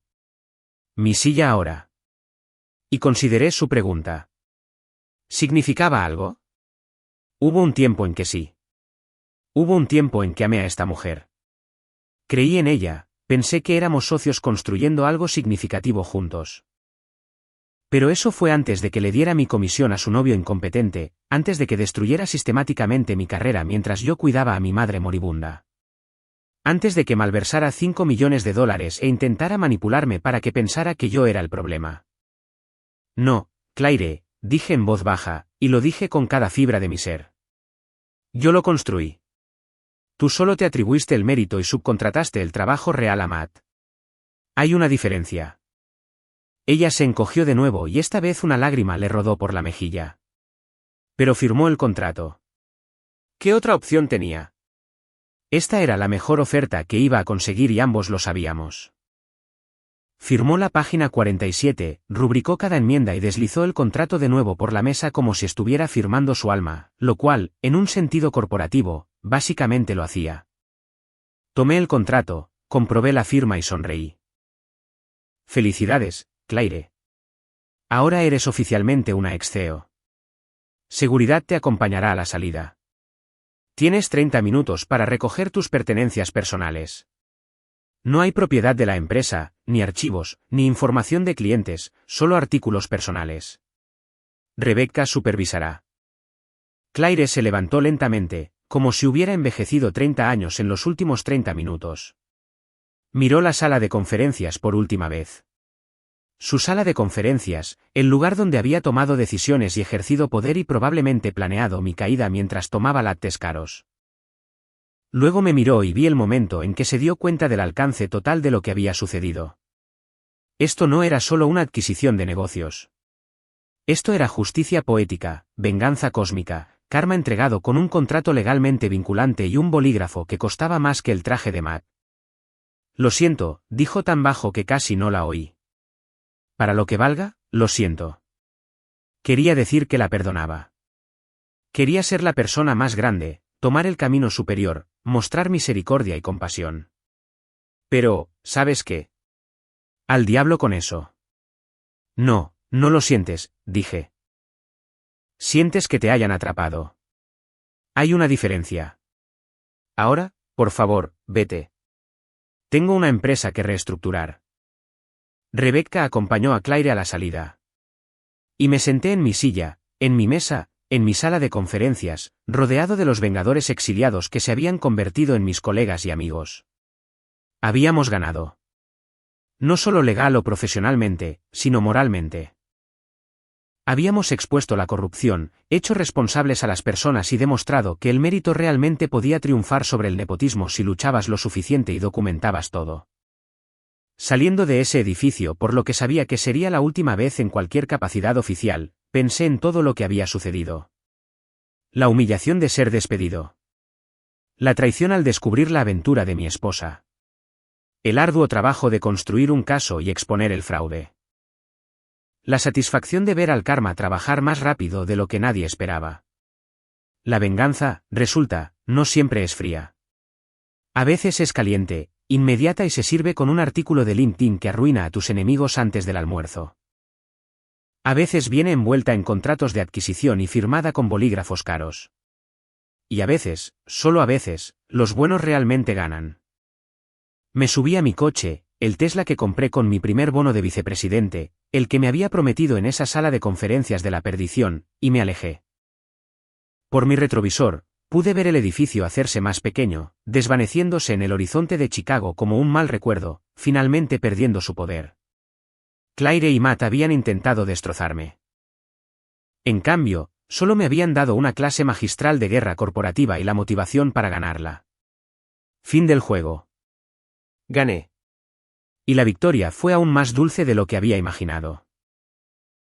Mi silla ahora. Y consideré su pregunta. ¿Significaba algo? Hubo un tiempo en que sí. Hubo un tiempo en que amé a esta mujer. Creí en ella, pensé que éramos socios construyendo algo significativo juntos. Pero eso fue antes de que le diera mi comisión a su novio incompetente, antes de que destruyera sistemáticamente mi carrera mientras yo cuidaba a mi madre moribunda. Antes de que malversara $5 millones e intentara manipularme para que pensara que yo era el problema. No, Claire, dije en voz baja, y lo dije con cada fibra de mi ser. Yo lo construí. Tú solo te atribuiste el mérito y subcontrataste el trabajo real a Matt. Hay una diferencia. Ella se encogió de nuevo y esta vez una lágrima le rodó por la mejilla. Pero firmó el contrato. ¿Qué otra opción tenía? Esta era la mejor oferta que iba a conseguir y ambos lo sabíamos. Firmó la página 47, rubricó cada enmienda y deslizó el contrato de nuevo por la mesa como si estuviera firmando su alma, lo cual, en un sentido corporativo, básicamente lo hacía. Tomé el contrato, comprobé la firma y sonreí. Felicidades, Claire. Ahora eres oficialmente una ex-CEO. Seguridad te acompañará a la salida. Tienes 30 minutos para recoger tus pertenencias personales. No hay propiedad de la empresa, ni archivos, ni información de clientes, solo artículos personales. Rebecca supervisará. Claire se levantó lentamente, como si hubiera envejecido 30 años en los últimos 30 minutos. Miró la sala de conferencias por última vez. Su sala de conferencias, el lugar donde había tomado decisiones y ejercido poder y probablemente planeado mi caída mientras tomaba lattes caros. Luego me miró y vi el momento en que se dio cuenta del alcance total de lo que había sucedido. Esto no era solo una adquisición de negocios. Esto era justicia poética, venganza cósmica, karma entregado con un contrato legalmente vinculante y un bolígrafo que costaba más que el traje de Matt. Lo siento, dijo tan bajo que casi no la oí. Para lo que valga, lo siento. Quería decir que la perdonaba. Quería ser la persona más grande, tomar el camino superior, mostrar misericordia y compasión. Pero, ¿sabes qué? Al diablo con eso. No, no lo sientes, dije. Sientes que te hayan atrapado. Hay una diferencia. Ahora, por favor, vete. Tengo una empresa que reestructurar. Rebecca acompañó a Claire a la salida. Y me senté en mi silla, en mi mesa, en mi sala de conferencias, rodeado de los Vengadores exiliados que se habían convertido en mis colegas y amigos. Habíamos ganado. No solo legal o profesionalmente, sino moralmente. Habíamos expuesto la corrupción, hecho responsables a las personas y demostrado que el mérito realmente podía triunfar sobre el nepotismo si luchabas lo suficiente y documentabas todo. Saliendo de ese edificio por lo que sabía que sería la última vez en cualquier capacidad oficial, pensé en todo lo que había sucedido. La humillación de ser despedido. La traición al descubrir la aventura de mi esposa. El arduo trabajo de construir un caso y exponer el fraude. La satisfacción de ver al karma trabajar más rápido de lo que nadie esperaba. La venganza, resulta, no siempre es fría. A veces es caliente, inmediata y se sirve con un artículo de LinkedIn que arruina a tus enemigos antes del almuerzo. A veces viene envuelta en contratos de adquisición y firmada con bolígrafos caros. Y a veces, solo a veces, los buenos realmente ganan. Me subí a mi coche, el Tesla que compré con mi primer bono de vicepresidente, el que me había prometido en esa sala de conferencias de la perdición, y me alejé. Por mi retrovisor, pude ver el edificio hacerse más pequeño, desvaneciéndose en el horizonte de Chicago como un mal recuerdo, finalmente perdiendo su poder. Claire y Matt habían intentado destrozarme. En cambio, solo me habían dado una clase magistral de guerra corporativa y la motivación para ganarla. Fin del juego. Gané. Y la victoria fue aún más dulce de lo que había imaginado.